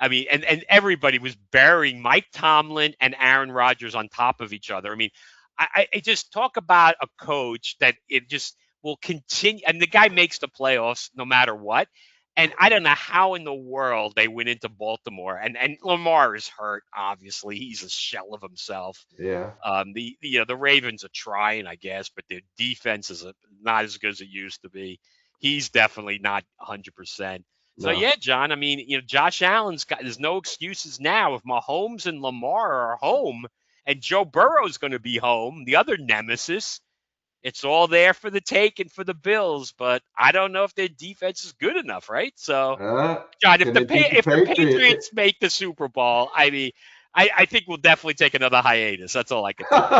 mean, and everybody was burying Mike Tomlin and Aaron Rodgers on top of each other. I mean, I just talk about a coach that it just will continue, and the guy makes the playoffs no matter what. And I don't know how in the world they went into Baltimore, and Lamar is hurt. Obviously, he's a shell of himself. Yeah, The Ravens are trying, I guess, but their defense is not as good as it used to be. He's definitely not 100%. So no. yeah, John. I mean, Josh Allen's got. There's no excuses now. If Mahomes and Lamar are home, and Joe Burrow's going to be home, the other nemesis, it's all there for the take and for the Bills. But I don't know if their defense is good enough, right? So, John, if Can the they beat the if the Patriots? Patriots make the Super Bowl, I mean, I think we'll definitely take another hiatus. That's all I can tell you.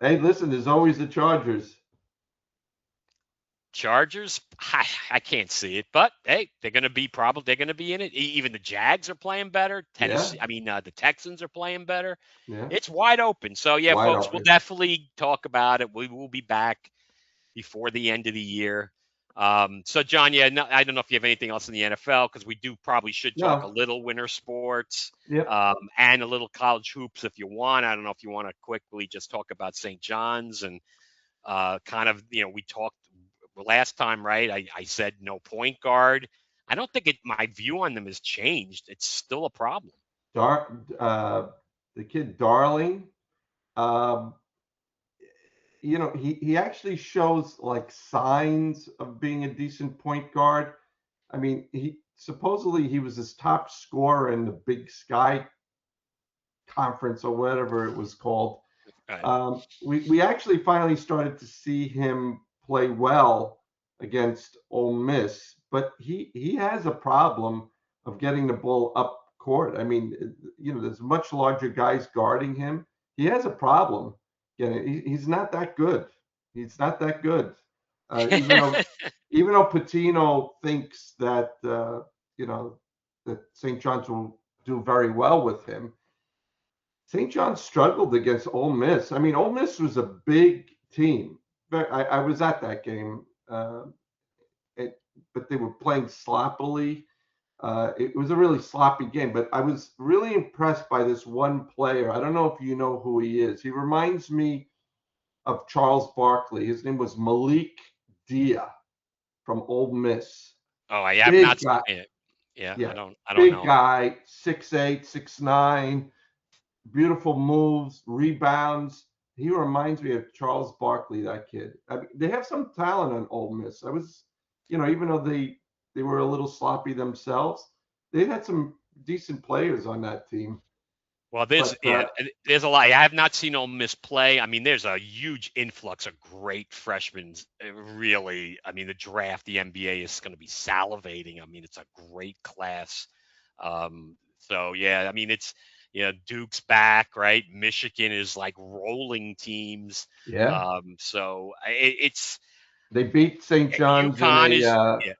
Hey, listen, there's always the Chargers. Chargers, I can't see it, but hey, they're going to be in it. Even the Jags are playing better. Yeah, Tennessee, I mean, the Texans are playing better. yeah, It's wide open. So yeah, wide folks, we'll open. definitely talk about it. We will be back before the end of the year. So John, yeah, no, I don't know if you have anything else in the NFL because we do probably should talk a No, little winter sports yep. and a little college hoops if you want. I don't know if you want to quickly just talk about St. John's and kind of, we talked last time, right? I said no point guard. I don't think my view on them has changed. It's still a problem. Dar, the kid Darling. Um, he actually shows like signs of being a decent point guard. I mean, he was his top scorer in the Big Sky Conference or whatever it was called. Right. We actually finally started to see him play well against Ole Miss, but he has a problem of getting the ball up court. I mean, there's much larger guys guarding him. He has a problem. He's not that good. He's not that good. Even though Patino thinks that that St. John's will do very well with him, St. John's struggled against Ole Miss. I mean, Ole Miss was a big team. But I was at that game, but they were playing sloppily. It was a really sloppy game, but I was really impressed by this one player. I don't know if you know who he is. He reminds me of Charles Barkley. His name was Malik Dia from Ole Miss. Oh, I have Big not guy. seen it. Yeah, I Yeah. don't. I don't Big know him. guy, 6'8", 6'9", beautiful moves, rebounds. He reminds me of Charles Barkley, that kid. I mean, they have some talent on Ole Miss. Even though they were a little sloppy themselves, they had some decent players on that team. Well, But there's a lot. I have not seen Ole Miss play. I mean, there's a huge influx of great freshmen. Really, I mean, the draft, the NBA is going to be salivating. I mean, it's a great class. So yeah, I mean, it's Duke's back, right? Michigan is like rolling teams. yeah, So it's they beat St. John's in UConn a. is yeah.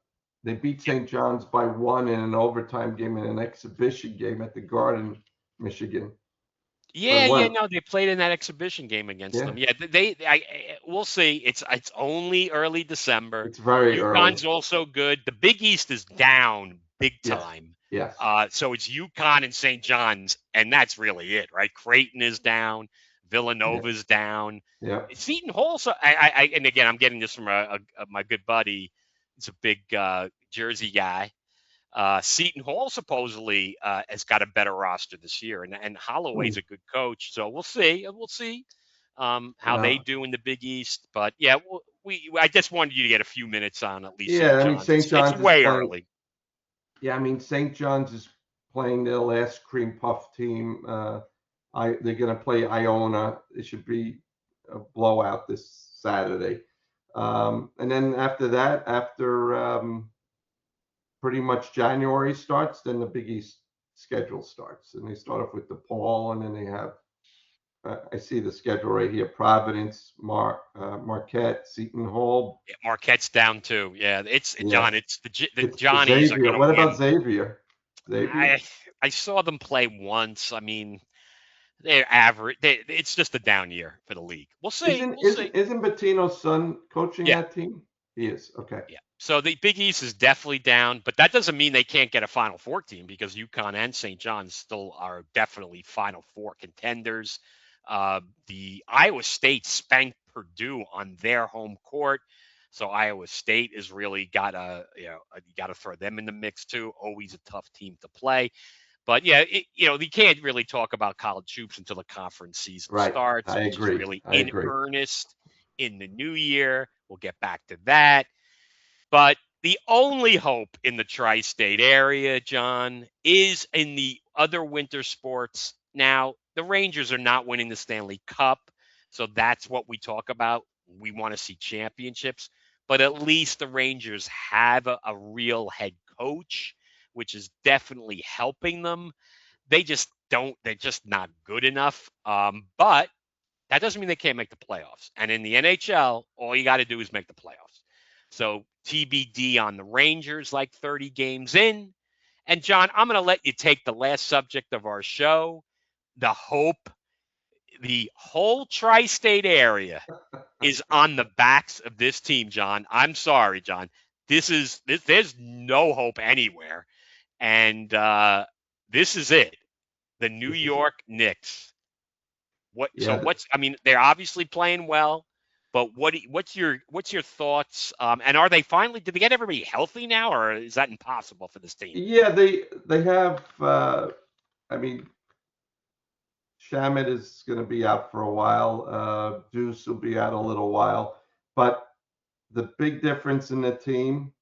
They beat St. John's by one in an overtime game in an exhibition game at the Garden, Michigan. By Yeah, yeah, one. no, they played in that exhibition game against Yeah, them. Yeah, we'll see. It's only early December. it's very early. UConn's also good. The Big East is down big Yes, time. yes, So it's UConn and St. John's, and that's really it, right? Creighton is down, yeah, Villanova's down. yeah. Seton Hall. So and again, I'm getting this from my good buddy. He's a big Jersey guy. Seton Hall supposedly has got a better roster this year, and Holloway's Hmm. a good coach, so we'll see. We'll see. how they do in the Big East. But yeah, I just wanted you to get a few minutes on at least Yeah, St. I mean John's. St. It's John's is way playing. early. Yeah, I mean St. John's is playing their last cream puff team. They're going to play Iona. It should be a blowout this Saturday. And then after that, after pretty much January starts, then the Big East schedule starts, and they start off with DePaul, and then they have. I see the schedule right here: Providence, Marquette, Seton Hall. Yeah, Marquette's down too. Yeah, it's Yeah, John. It's the it's Johnnies are Xavier. going to What about win. Xavier? Xavier? I saw them play once. I mean, they're average. It's just a down year for the league. We'll see. Isn't We'll see. isn't isn't Bettino's son coaching Yeah, that team? He is. Okay. yeah. So the Big East is definitely down, but that doesn't mean they can't get a Final Four team because UConn and St. John's still are definitely Final Four contenders. The Iowa State spanked Purdue on their home court, so Iowa State is really you got to throw them in the mix too. Always a tough team to play. But yeah, you can't really talk about college hoops until the conference season Right. starts, I which is agree. really I in agree. earnest in the new year. We'll get back to that. But the only hope in the tri state area, John, is in the other winter sports. Now, the Rangers are not winning the Stanley Cup. So that's what we talk about. We want to see championships. But at least the Rangers have a real head coach, which is definitely helping them. They just don't, they're just not good enough. But that doesn't mean they can't make the playoffs. And in the NHL, all you got to do is make the playoffs. So TBD on the Rangers, like 30 games in. And John, I'm going to let you take the last subject of our show, the hope. The whole tri state area is on the backs of this team, John. I'm sorry, John. There's no hope anywhere. And this is it. The New This is it. York Knicks. Yeah. I mean, they're obviously playing well, but what's your thoughts? And are they finally? Did they get everybody healthy now, or is that impossible for this team? Yeah. They have. I mean, Shamit is going to be out for a while. Deuce will be out a little while. But the big difference in the team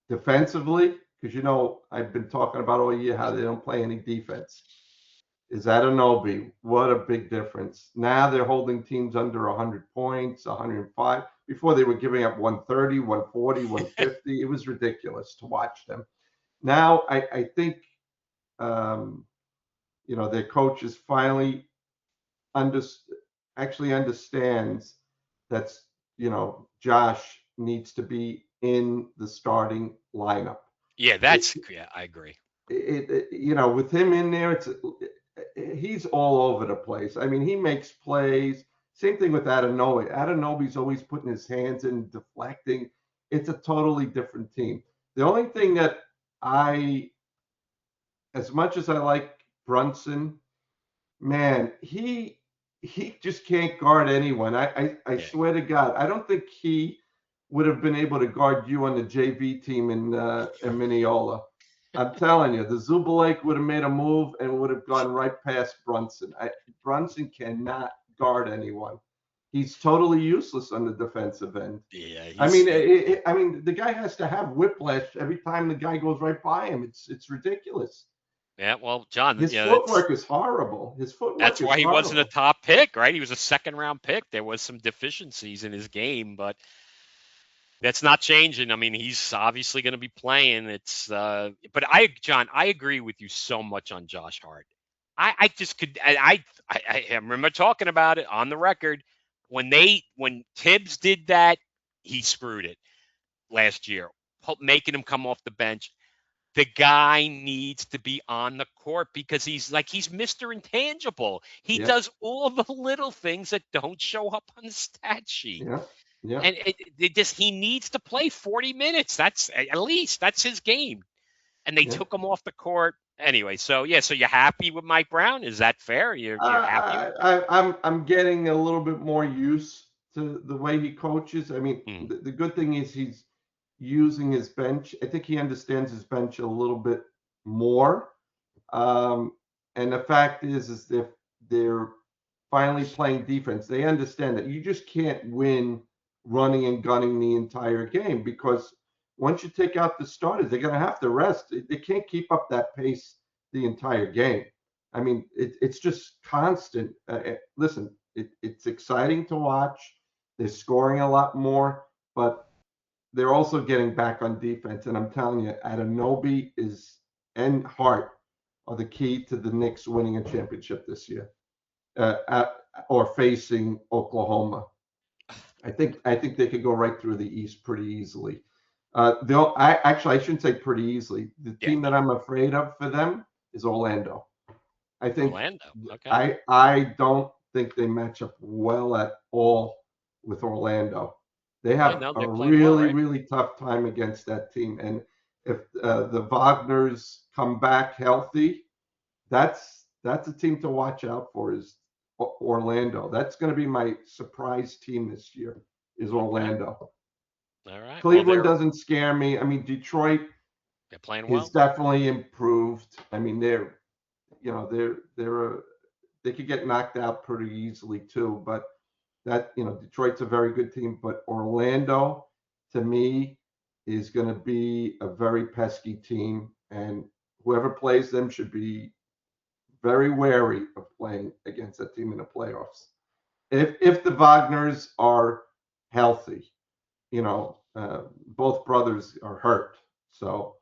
defensively, because I've been talking about all year how they don't play any defense, is Anunoby. What a big difference. Now they're holding teams under 100 points, 105. Before they were giving up 130, 140, 150. It was ridiculous to watch them. Now I think their coach is finally under, actually understands that's Josh needs to be in the starting lineup. Yeah, It, I agree. with him in there, he's all over the place. I mean, he makes plays. Same thing with Anunoby. Anunoby's always putting his hands in, deflecting. It's a totally different team. The only thing that as much as I like Brunson, man, he just can't guard anyone. I Yeah, swear to God, I don't think he would have been able to guard you on the JV team in Mineola. I'm telling you, the Zubulake would have made a move and would have gone right past Brunson. Brunson cannot guard anyone. He's totally useless on the defensive end. yeah, I mean, I mean, the guy has to have whiplash every time the guy goes right by him. It's ridiculous. yeah. Well, John, His footwork is horrible. His footwork that's is why he wasn't a horrible. top pick, right? He was a second round pick. There was some deficiencies in his game, but that's not changing. I mean, he's obviously going to be playing. But John, I agree with you so much on Josh Hart. I just could, I remember talking about it on the record when Tibbs did that, he screwed it last year, making him come off the bench. The guy needs to be on the court because he's Mr. Intangible. He Yeah, does all the little things that don't show up on the stat sheet. yeah, yeah, And he needs to play 40 minutes. That's at least that's his game. And they yeah. took him off the court anyway. So yeah, so you're happy with Mike Brown? Is that fair? You're happy with him? I'm getting a little bit more used to the way he coaches. I mean, Mm, the good thing is he's using his bench. I think he understands his bench a little bit more. And the fact is if they're finally playing defense. They understand that you just can't win running and gunning the entire game, because once you take out the starters, they're going to have to rest. They can't keep up that pace the entire game. I mean, it's just constant. Listen, it's exciting to watch. They're scoring a lot more, but they're also getting back on defense. And I'm telling you, Anunoby is and Hart are the key to the Knicks winning a championship this year, or facing Oklahoma. I think they could go right through the East pretty easily. I shouldn't say pretty easily. The Yeah, team that I'm afraid of for them is Orlando. I think Orlando. Okay. I don't think they match up well at all with Orlando. They Yeah, have no, a they're playing well, really right? really tough time against that team, and if the Wagners come back healthy, that's a team to watch out for. Is Orlando? That's going to be my surprise team this year. Is Okay. Orlando? All right. Well, Cleveland doesn't scare me. I mean, Detroit they're playing is well. definitely improved. I mean, they could get knocked out pretty easily too. But Detroit's a very good team. But Orlando, to me, is going to be a very pesky team, and whoever plays them should be very wary of playing against that team in the playoffs. If the Wagners are healthy, both brothers are hurt, so.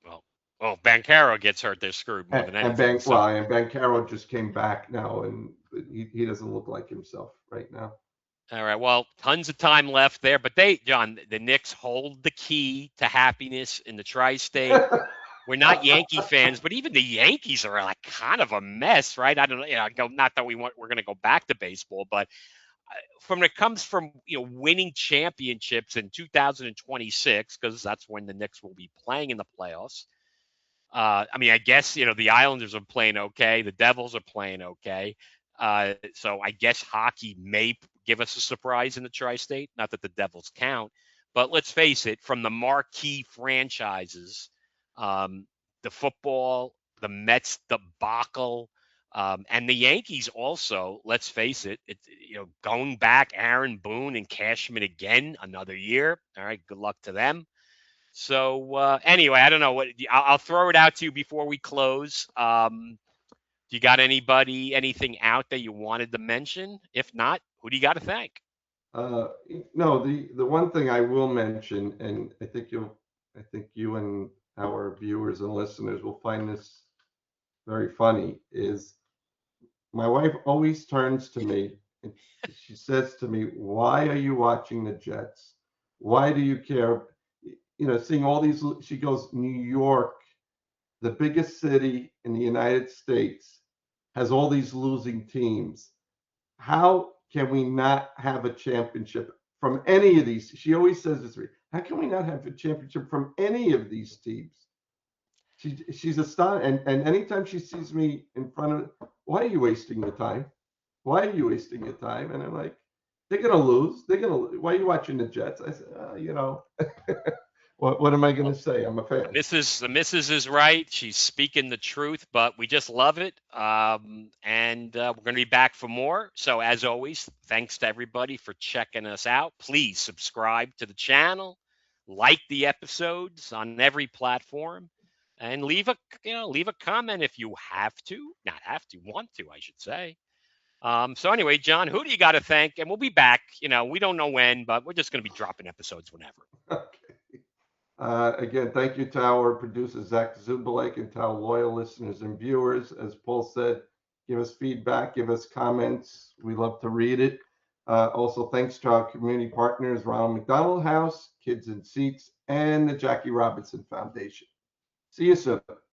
Well, well, Bancaro gets hurt, they're screwed more than And anything. So, Bancaro just came back now, and he doesn't look like himself right now. all right. Well, tons of time left there, but John, the Knicks hold the key to happiness in the tri-state. We're not Yankee fans, but even the Yankees are like kind of a mess, right? I don't know. Not that we're going to go back to baseball, but from it comes from winning championships in 2026, because that's when the Knicks will be playing in the playoffs. I mean, I guess the Islanders are playing okay, the Devils are playing okay. So I guess hockey may give us a surprise in the tri-state. Not that the Devils count, but let's face it, from the marquee franchises, um, the football, the Mets debacle, and the Yankees also. Let's face it, going back, Aaron Boone and Cashman again, another year. All right, good luck to them. So anyway, I don't know what I'll throw it out to you before we close. Do you got anything out that you wanted to mention? If not, who do you got to thank? Uh, no, the one thing I will mention, and I think you and our viewers and listeners will find this very funny, is my wife always turns to me and she says to me, "Why are you watching the Jets? Why do you care?" Seeing all these, she goes, "New York, the biggest city in the United States, has all these losing teams. How can we not have a championship from any of these?" She always says this to me. "How can we not have a championship from any of these teams?" She's astonished, and anytime she sees me in front of, "Why are you wasting your time? Why are you wasting your time?" And I'm like, "They're gonna lose. They're gonna. Why are you watching the Jets?" I said, what am I gonna Well, say? I'm a fan. the missus is right. She's speaking the truth, but we just love it. And we're going to be back for more. So as always, thanks to everybody for checking us out. Please subscribe to the channel, like the episodes on every platform, and leave a comment if you have to, not have to, want to, I should say. So anyway, John, who do you got to thank? And we'll be back. We don't know when, but we're just going to be dropping episodes whenever. Okay. Again, thank you to our producer, Zach Zubulake, and to our loyal listeners and viewers. As Paul said, give us feedback, give us comments. We love to read it. Also, thanks to our community partners, Ronald McDonald House, Kids in Seats, and the Jackie Robinson Foundation. See you soon.